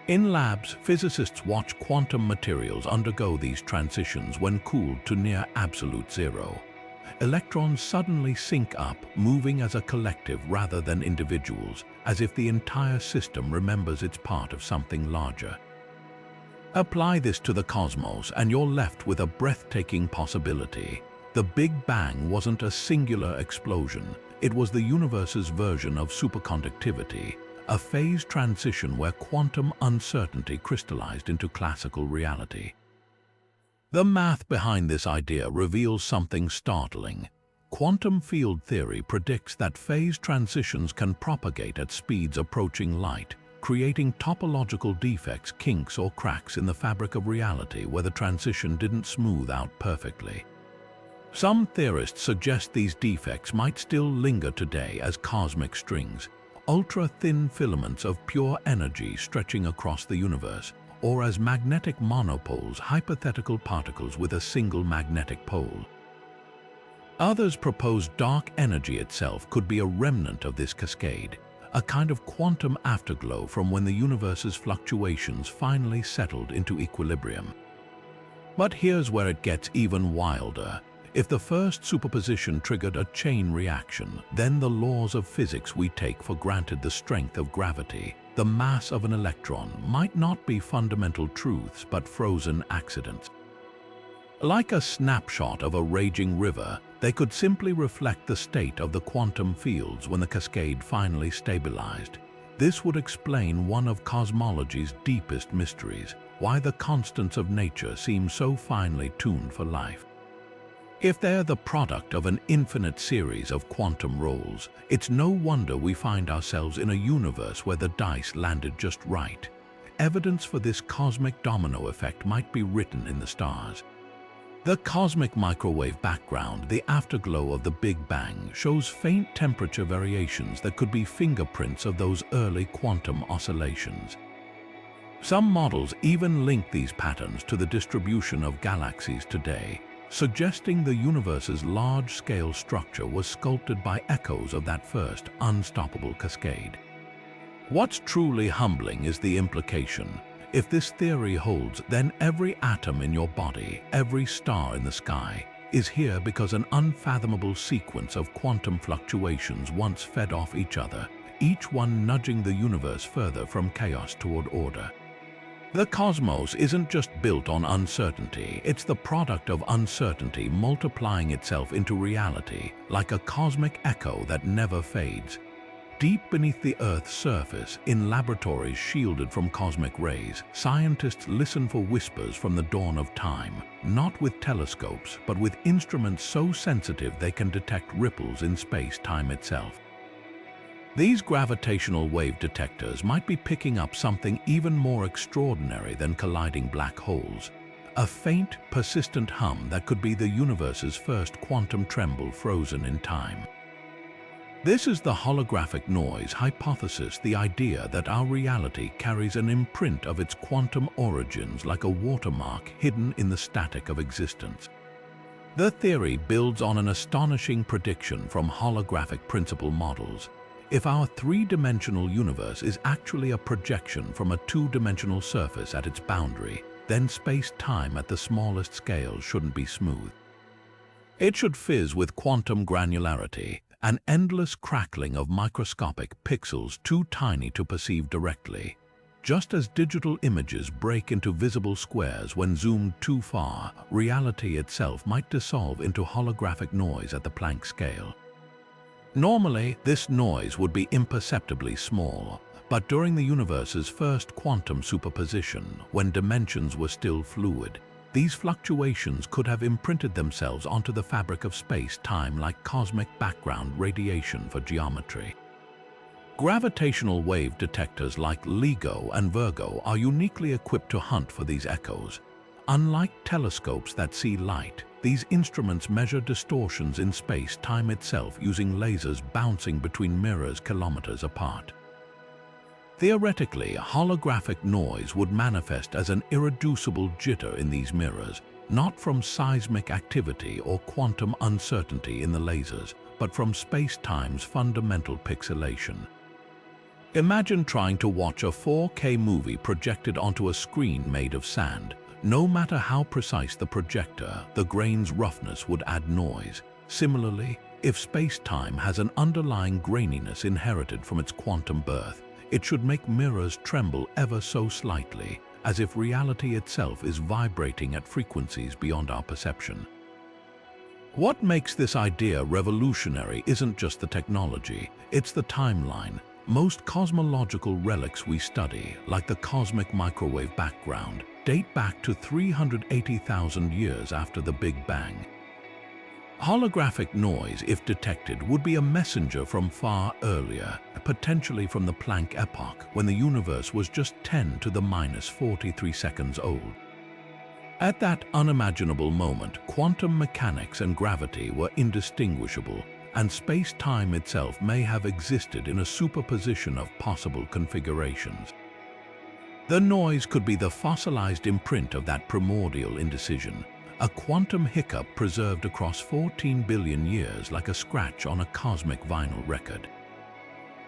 In labs, physicists watch quantum materials undergo these transitions when cooled to near absolute zero. Electrons suddenly sync up, moving as a collective rather than individuals, as if the entire system remembers it's part of something larger. Apply this to the cosmos and you're left with a breathtaking possibility. The Big Bang wasn't a singular explosion. It was the universe's version of superconductivity, a phase transition where quantum uncertainty crystallized into classical reality. The math behind this idea reveals something startling. Quantum field theory predicts that phase transitions can propagate at speeds approaching light, creating topological defects, kinks, or cracks in the fabric of reality where the transition didn't smooth out perfectly. Some theorists suggest these defects might still linger today as cosmic strings, ultra-thin filaments of pure energy stretching across the universe, or as magnetic monopoles, hypothetical particles with a single magnetic pole. Others propose dark energy itself could be a remnant of this cascade, a kind of quantum afterglow from when the universe's fluctuations finally settled into equilibrium. But here's where it gets even wilder. If the first superposition triggered a chain reaction, then the laws of physics we take for granted, the strength of gravity, the mass of an electron, might not be fundamental truths but frozen accidents. Like a snapshot of a raging river, they could simply reflect the state of the quantum fields when the cascade finally stabilized. This would explain one of cosmology's deepest mysteries, why the constants of nature seem so finely tuned for life. If they're the product of an infinite series of quantum rolls, it's no wonder we find ourselves in a universe where the dice landed just right. Evidence for this cosmic domino effect might be written in the stars. The cosmic microwave background, the afterglow of the Big Bang, shows faint temperature variations that could be fingerprints of those early quantum oscillations. Some models even link these patterns to the distribution of galaxies today, suggesting the universe's large-scale structure was sculpted by echoes of that first unstoppable cascade. What's truly humbling is the implication. If this theory holds, then every atom in your body, every star in the sky, is here because an unfathomable sequence of quantum fluctuations once fed off each other, each one nudging the universe further from chaos toward order. The cosmos isn't just built on uncertainty, it's the product of uncertainty multiplying itself into reality, like a cosmic echo that never fades. Deep beneath the Earth's surface, in laboratories shielded from cosmic rays, scientists listen for whispers from the dawn of time, not with telescopes, but with instruments so sensitive they can detect ripples in space-time itself. These gravitational wave detectors might be picking up something even more extraordinary than colliding black holes, a faint, persistent hum that could be the universe's first quantum tremble frozen in time. This is the holographic noise hypothesis, the idea that our reality carries an imprint of its quantum origins like a watermark hidden in the static of existence. The theory builds on an astonishing prediction from holographic principle models. If our three-dimensional universe is actually a projection from a two-dimensional surface at its boundary, then space-time at the smallest scale shouldn't be smooth. It should fizz with quantum granularity, an endless crackling of microscopic pixels too tiny to perceive directly. Just as digital images break into visible squares when zoomed too far, reality itself might dissolve into holographic noise at the Planck scale. Normally, this noise would be imperceptibly small, but during the universe's first quantum superposition, when dimensions were still fluid, these fluctuations could have imprinted themselves onto the fabric of space-time like cosmic background radiation for geometry. Gravitational wave detectors like LIGO and Virgo are uniquely equipped to hunt for these echoes. Unlike telescopes that see light, these instruments measure distortions in space-time itself using lasers bouncing between mirrors kilometers apart. Theoretically, holographic noise would manifest as an irreducible jitter in these mirrors, not from seismic activity or quantum uncertainty in the lasers, but from space-time's fundamental pixelation. Imagine trying to watch a 4K movie projected onto a screen made of sand. No matter how precise the projector, the grain's roughness would add noise. Similarly, if space-time has an underlying graininess inherited from its quantum birth, it should make mirrors tremble ever so slightly, as if reality itself is vibrating at frequencies beyond our perception. What makes this idea revolutionary isn't just the technology, it's the timeline. Most cosmological relics we study, like the cosmic microwave background, date back to 380,000 years after the Big Bang. Holographic noise, if detected, would be a messenger from far earlier, potentially from the Planck epoch, when the universe was just 10 to the minus 43 seconds old. At that unimaginable moment, quantum mechanics and gravity were indistinguishable, and space-time itself may have existed in a superposition of possible configurations. The noise could be the fossilized imprint of that primordial indecision, a quantum hiccup preserved across 14 billion years like a scratch on a cosmic vinyl record.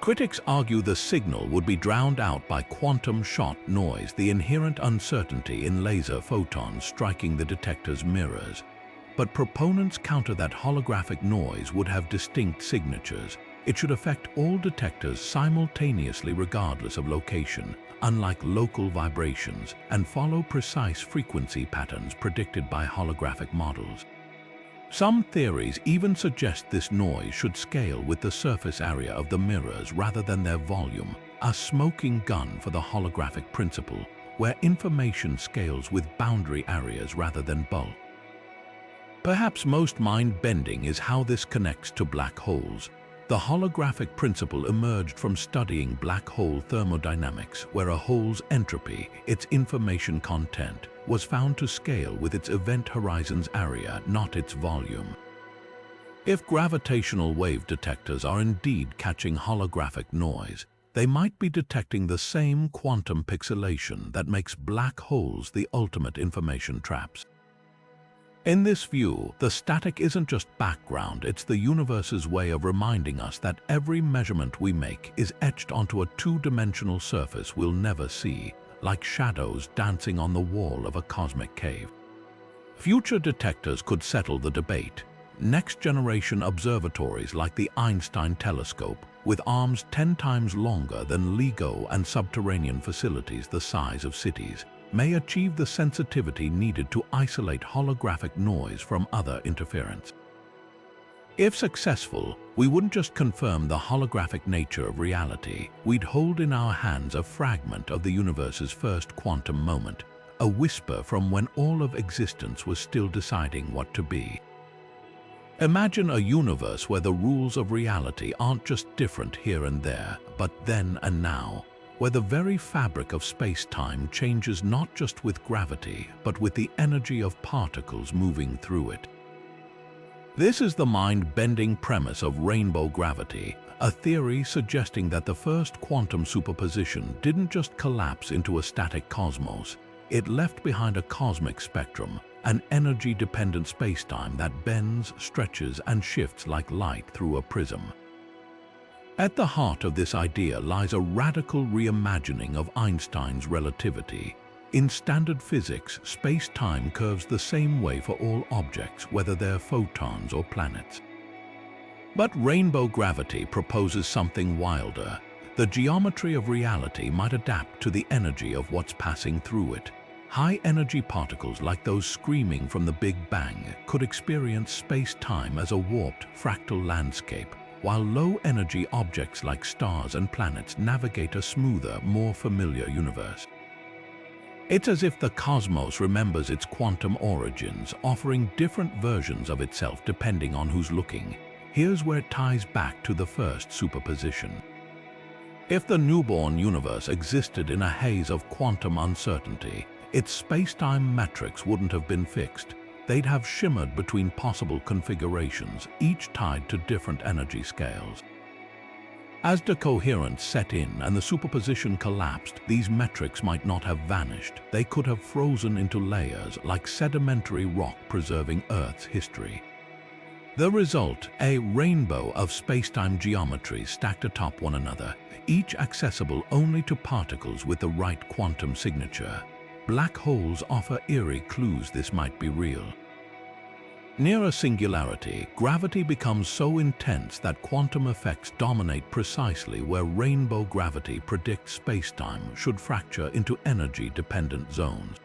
Critics argue the signal would be drowned out by quantum shot noise, the inherent uncertainty in laser photons striking the detector's mirrors. But proponents counter that holographic noise would have distinct signatures. It should affect all detectors simultaneously regardless of location, unlike local vibrations, and follow precise frequency patterns predicted by holographic models. Some theories even suggest this noise should scale with the surface area of the mirrors rather than their volume, a smoking gun for the holographic principle, where information scales with boundary areas rather than bulk. Perhaps most mind-bending is how this connects to black holes. The holographic principle emerged from studying black hole thermodynamics, where a hole's entropy, its information content, was found to scale with its event horizon's area, not its volume. If gravitational wave detectors are indeed catching holographic noise, they might be detecting the same quantum pixelation that makes black holes the ultimate information traps. In this view, the static isn't just background, it's the universe's way of reminding us that every measurement we make is etched onto a two-dimensional surface we'll never see, like shadows dancing on the wall of a cosmic cave. Future detectors could settle the debate. Next-generation observatories like the Einstein telescope, with arms 10 times longer than LIGO and subterranean facilities the size of cities, may achieve the sensitivity needed to isolate holographic noise from other interference. If successful, we wouldn't just confirm the holographic nature of reality, we'd hold in our hands a fragment of the universe's first quantum moment, a whisper from when all of existence was still deciding what to be. Imagine a universe where the rules of reality aren't just different here and there, but then and now, where the very fabric of space-time changes not just with gravity, but with the energy of particles moving through it. This is the mind-bending premise of rainbow gravity, a theory suggesting that the first quantum superposition didn't just collapse into a static cosmos, it left behind a cosmic spectrum, an energy-dependent space-time that bends, stretches, and shifts like light through a prism. At the heart of this idea lies a radical reimagining of Einstein's relativity. In standard physics, space-time curves the same way for all objects, whether they're photons or planets. But rainbow gravity proposes something wilder. The geometry of reality might adapt to the energy of what's passing through it. High-energy particles like those screaming from the Big Bang could experience space-time as a warped, fractal landscape, while low-energy objects like stars and planets navigate a smoother, more familiar universe. It's as if the cosmos remembers its quantum origins, offering different versions of itself depending on who's looking. Here's where it ties back to the first superposition. If the newborn universe existed in a haze of quantum uncertainty, its space-time metrics wouldn't have been fixed. They'd have shimmered between possible configurations, each tied to different energy scales. As decoherence set in and the superposition collapsed, these metrics might not have vanished. They could have frozen into layers like sedimentary rock preserving Earth's history. The result, a rainbow of space-time geometries stacked atop one another, each accessible only to particles with the right quantum signature. Black holes offer eerie clues this might be real. Near a singularity, gravity becomes so intense that quantum effects dominate precisely where rainbow gravity predicts spacetime should fracture into energy-dependent zones.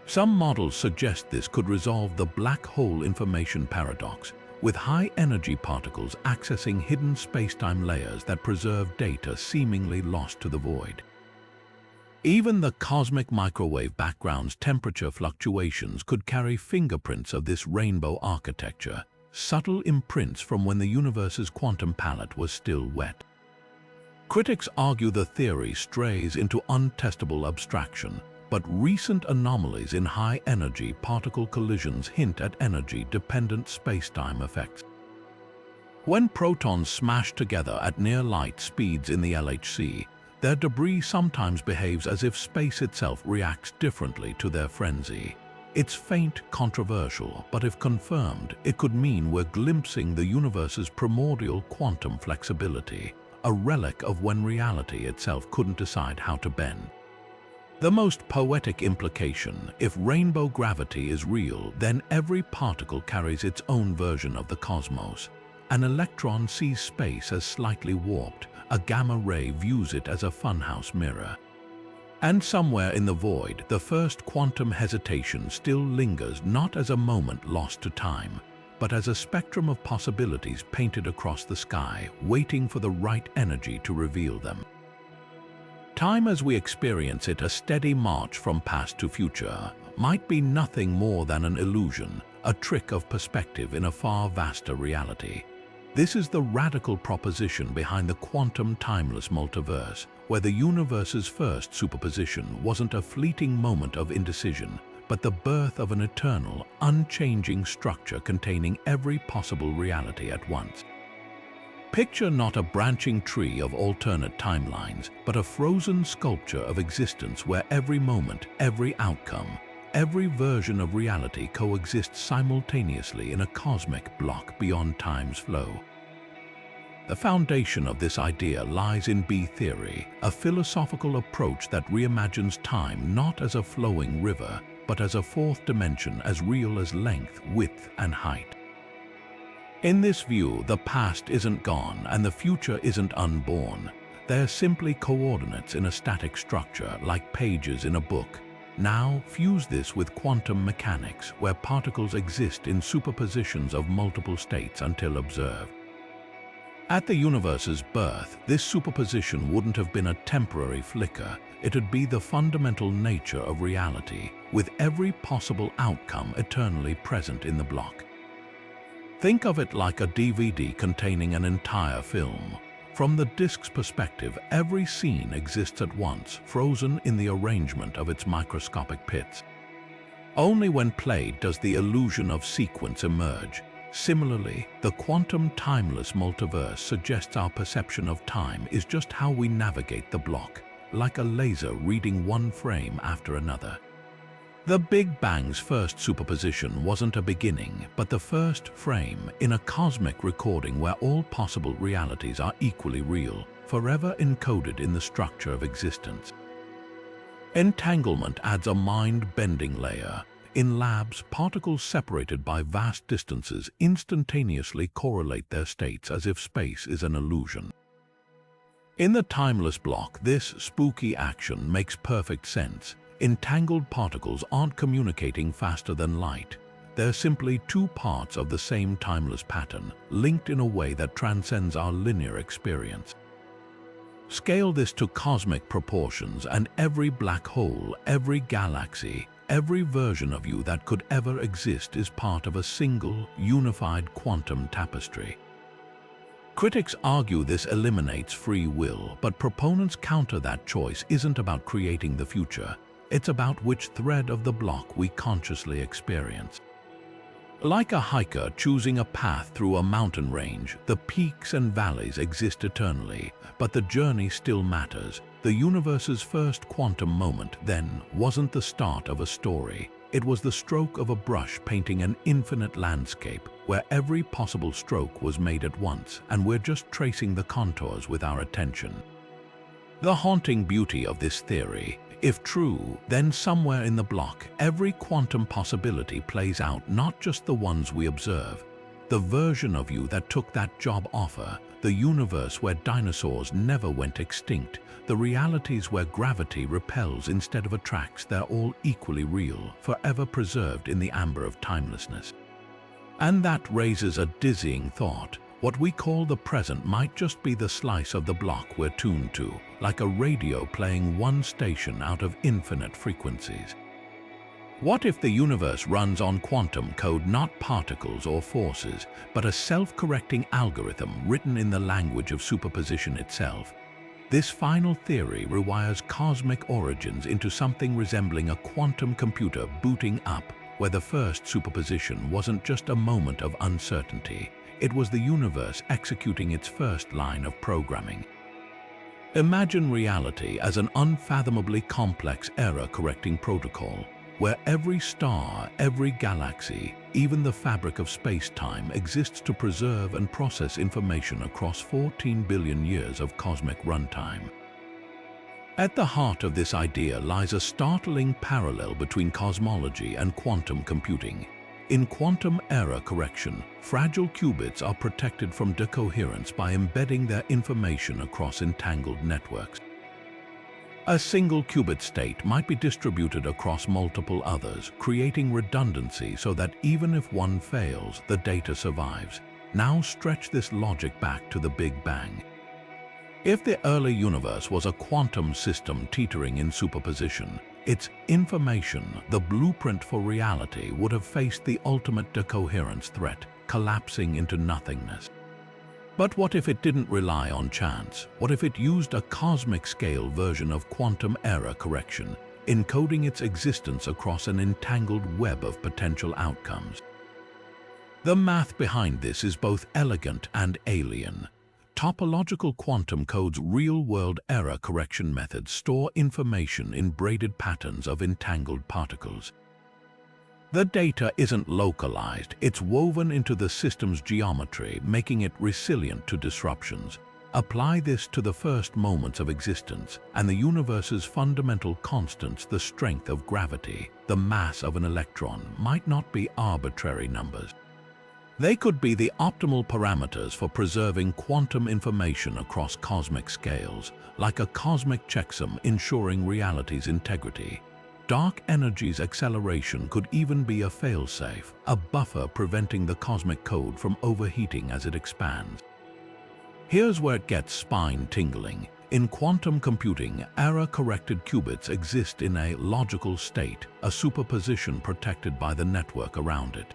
Some models suggest this could resolve the black hole information paradox, with high-energy particles accessing hidden spacetime layers that preserve data seemingly lost to the void. Even the cosmic microwave background's temperature fluctuations could carry fingerprints of this rainbow architecture, subtle imprints from when the universe's quantum palette was still wet. Critics argue the theory strays into untestable abstraction, but recent anomalies in high-energy particle collisions hint at energy-dependent spacetime effects. When protons smash together at near-light speeds in the LHC, their debris sometimes behaves as if space itself reacts differently to their frenzy. It's faint, controversial, but if confirmed, it could mean we're glimpsing the universe's primordial quantum flexibility, a relic of when reality itself couldn't decide how to bend. The most poetic implication, if rainbow gravity is real, then every particle carries its own version of the cosmos. An electron sees space as slightly warped, a gamma ray views it as a funhouse mirror. And somewhere in the void, the first quantum hesitation still lingers, not as a moment lost to time, but as a spectrum of possibilities painted across the sky, waiting for the right energy to reveal them. Time as we experience it, a steady march from past to future, might be nothing more than an illusion, a trick of perspective in a far vaster reality. This is the radical proposition behind the quantum timeless multiverse, where the universe's first superposition wasn't a fleeting moment of indecision, but the birth of an eternal, unchanging structure containing every possible reality at once. Picture not a branching tree of alternate timelines, but a frozen sculpture of existence where every moment, every outcome, every version of reality coexists simultaneously in a cosmic block beyond time's flow. The foundation of this idea lies in B-theory, a philosophical approach that reimagines time not as a flowing river, but as a fourth dimension as real as length, width, and height. In this view, the past isn't gone and the future isn't unborn. They're simply coordinates in a static structure, like pages in a book. Now, fuse this with quantum mechanics, where particles exist in superpositions of multiple states until observed. At the universe's birth, this superposition wouldn't have been a temporary flicker. It'd be the fundamental nature of reality, with every possible outcome eternally present in the block. Think of it like a DVD containing an entire film. From the disc's perspective, every scene exists at once, frozen in the arrangement of its microscopic pits. Only when played does the illusion of sequence emerge. Similarly, the quantum timeless multiverse suggests our perception of time is just how we navigate the block, like a laser reading one frame after another. The Big Bang's first superposition wasn't a beginning, but the first frame in a cosmic recording where all possible realities are equally real, forever encoded in the structure of existence. Entanglement adds a mind-bending layer. In labs, particles separated by vast distances instantaneously correlate their states as if space is an illusion. In the timeless block, this spooky action makes perfect sense. Entangled particles aren't communicating faster than light. They're simply two parts of the same timeless pattern, linked in a way that transcends our linear experience. Scale this to cosmic proportions, and every black hole, every galaxy, every version of you that could ever exist is part of a single, unified quantum tapestry. Critics argue this eliminates free will, but proponents counter that choice isn't about creating the future. It's about which thread of the block we consciously experience. Like a hiker choosing a path through a mountain range, the peaks and valleys exist eternally, but the journey still matters. The universe's first quantum moment, then, wasn't the start of a story. It was the stroke of a brush painting an infinite landscape, where every possible stroke was made at once, and we're just tracing the contours with our attention. The haunting beauty of this theory, if true, then somewhere in the block, every quantum possibility plays out, not just the ones we observe. The version of you that took that job offer, the universe where dinosaurs never went extinct, the realities where gravity repels instead of attracts, they're all equally real, forever preserved in the amber of timelessness. And that raises a dizzying thought. What we call the present might just be the slice of the block we're tuned to, like a radio playing one station out of infinite frequencies. What if the universe runs on quantum code, not particles or forces, but a self-correcting algorithm written in the language of superposition itself? This final theory rewires cosmic origins into something resembling a quantum computer booting up, where the first superposition wasn't just a moment of uncertainty. It was the universe executing its first line of programming. Imagine reality as an unfathomably complex error-correcting protocol, where every star, every galaxy, even the fabric of space-time exists to preserve and process information across 14 billion years of cosmic runtime. At the heart of this idea lies a startling parallel between cosmology and quantum computing. In quantum error correction, fragile qubits are protected from decoherence by embedding their information across entangled networks. A single qubit state might be distributed across multiple others, creating redundancy so that even if one fails, the data survives. Now stretch this logic back to the Big Bang. If the early universe was a quantum system teetering in superposition, its information, the blueprint for reality, would have faced the ultimate decoherence threat, collapsing into nothingness. But what if it didn't rely on chance? What if it used a cosmic-scale version of quantum error correction, encoding its existence across an entangled web of potential outcomes? The math behind this is both elegant and alien. Topological quantum codes real-world error correction methods store information in braided patterns of entangled particles. The data isn't localized, it's woven into the system's geometry, making it resilient to disruptions. Apply this to the first moments of existence, and the universe's fundamental constants, the strength of gravity, the mass of an electron, might not be arbitrary numbers. They could be the optimal parameters for preserving quantum information across cosmic scales, like a cosmic checksum ensuring reality's integrity. Dark energy's acceleration could even be a failsafe, a buffer preventing the cosmic code from overheating as it expands. Here's where it gets spine-tingling. In quantum computing, error-corrected qubits exist in a logical state, a superposition protected by the network around it.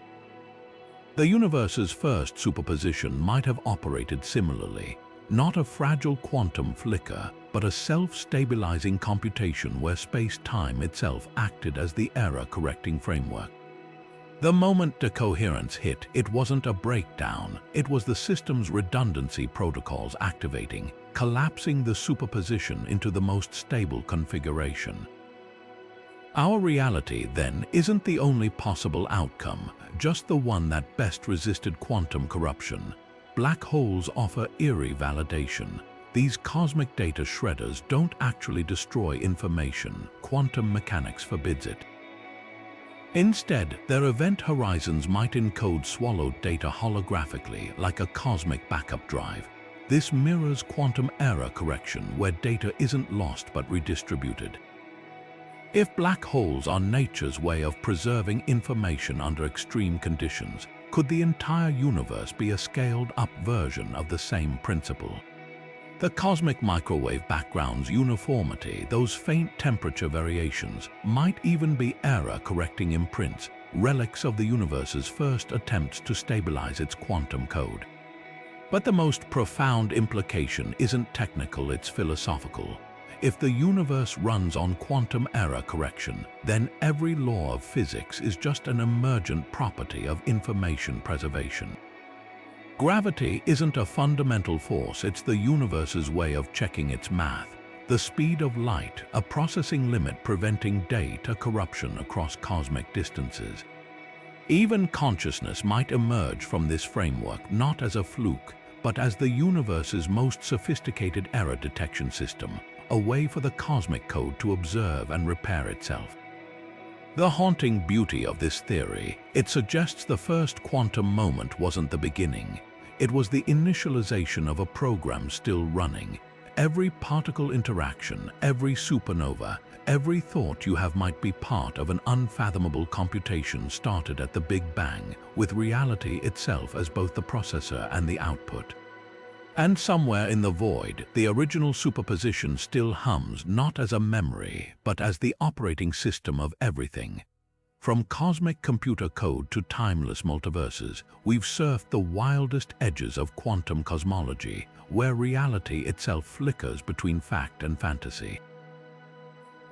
The universe's first superposition might have operated similarly, not a fragile quantum flicker, but a self-stabilizing computation where space-time itself acted as the error-correcting framework. The moment decoherence hit, it wasn't a breakdown, it was the system's redundancy protocols activating, collapsing the superposition into the most stable configuration. Our reality, then, isn't the only possible outcome, just the one that best resisted quantum corruption. Black holes offer eerie validation. These cosmic data shredders don't actually destroy information. Quantum mechanics forbids it. Instead, their event horizons might encode swallowed data holographically, like a cosmic backup drive. This mirrors quantum error correction, where data isn't lost but redistributed. If black holes are nature's way of preserving information under extreme conditions, could the entire universe be a scaled-up version of the same principle? The cosmic microwave background's uniformity, those faint temperature variations, might even be error-correcting imprints, relics of the universe's first attempts to stabilize its quantum code. But the most profound implication isn't technical, it's philosophical. If the universe runs on quantum error correction, then every law of physics is just an emergent property of information preservation. Gravity isn't a fundamental force, it's the universe's way of checking its math. The speed of light, a processing limit preventing data corruption across cosmic distances. Even consciousness might emerge from this framework not as a fluke, but as the universe's most sophisticated error detection system, a way for the cosmic code to observe and repair itself. The haunting beauty of this theory, it suggests the first quantum moment wasn't the beginning. It was the initialization of a program still running. Every particle interaction, every supernova, every thought you have might be part of an unfathomable computation started at the Big Bang, with reality itself as both the processor and the output. And somewhere in the void, the original superposition still hums not as a memory, but as the operating system of everything. From cosmic computer code to timeless multiverses, we've surfed the wildest edges of quantum cosmology, where reality itself flickers between fact and fantasy.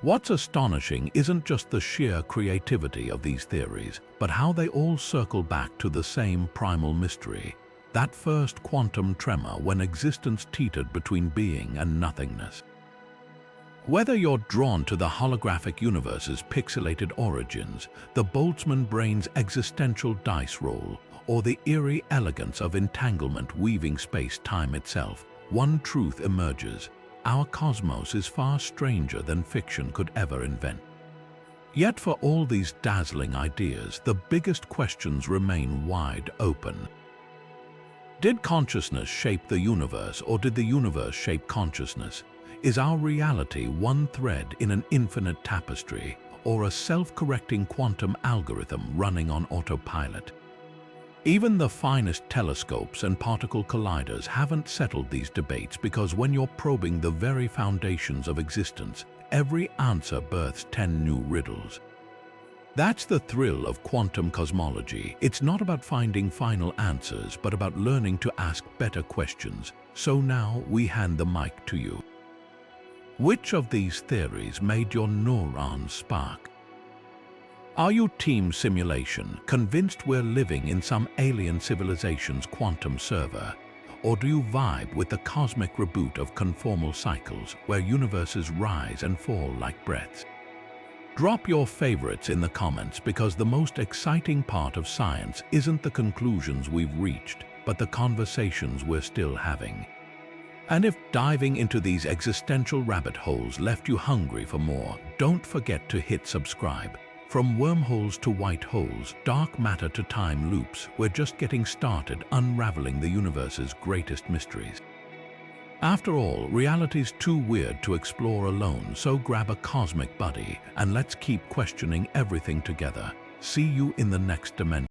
What's astonishing isn't just the sheer creativity of these theories, but how they all circle back to the same primal mystery. That first quantum tremor when existence teetered between being and nothingness. Whether you're drawn to the holographic universe's pixelated origins, the Boltzmann brain's existential dice roll, or the eerie elegance of entanglement weaving space-time itself, one truth emerges: our cosmos is far stranger than fiction could ever invent. Yet for all these dazzling ideas, the biggest questions remain wide open. Did consciousness shape the universe, or did the universe shape consciousness? Is our reality one thread in an infinite tapestry, or a self-correcting quantum algorithm running on autopilot? Even the finest telescopes and particle colliders haven't settled these debates, because when you're probing the very foundations of existence, every answer births 10 new riddles. That's the thrill of quantum cosmology. It's not about finding final answers, but about learning to ask better questions. So now we hand the mic to you. Which of these theories made your neurons spark? Are you team simulation, convinced we're living in some alien civilization's quantum server? Or do you vibe with the cosmic reboot of conformal cycles, where universes rise and fall like breaths? Drop your favorites in the comments, because the most exciting part of science isn't the conclusions we've reached, but the conversations we're still having. And if diving into these existential rabbit holes left you hungry for more, don't forget to hit subscribe. From wormholes to white holes, dark matter to time loops, we're just getting started unraveling the universe's greatest mysteries. After all, reality's too weird to explore alone, so grab a cosmic buddy and let's keep questioning everything together. See you in the next dimension.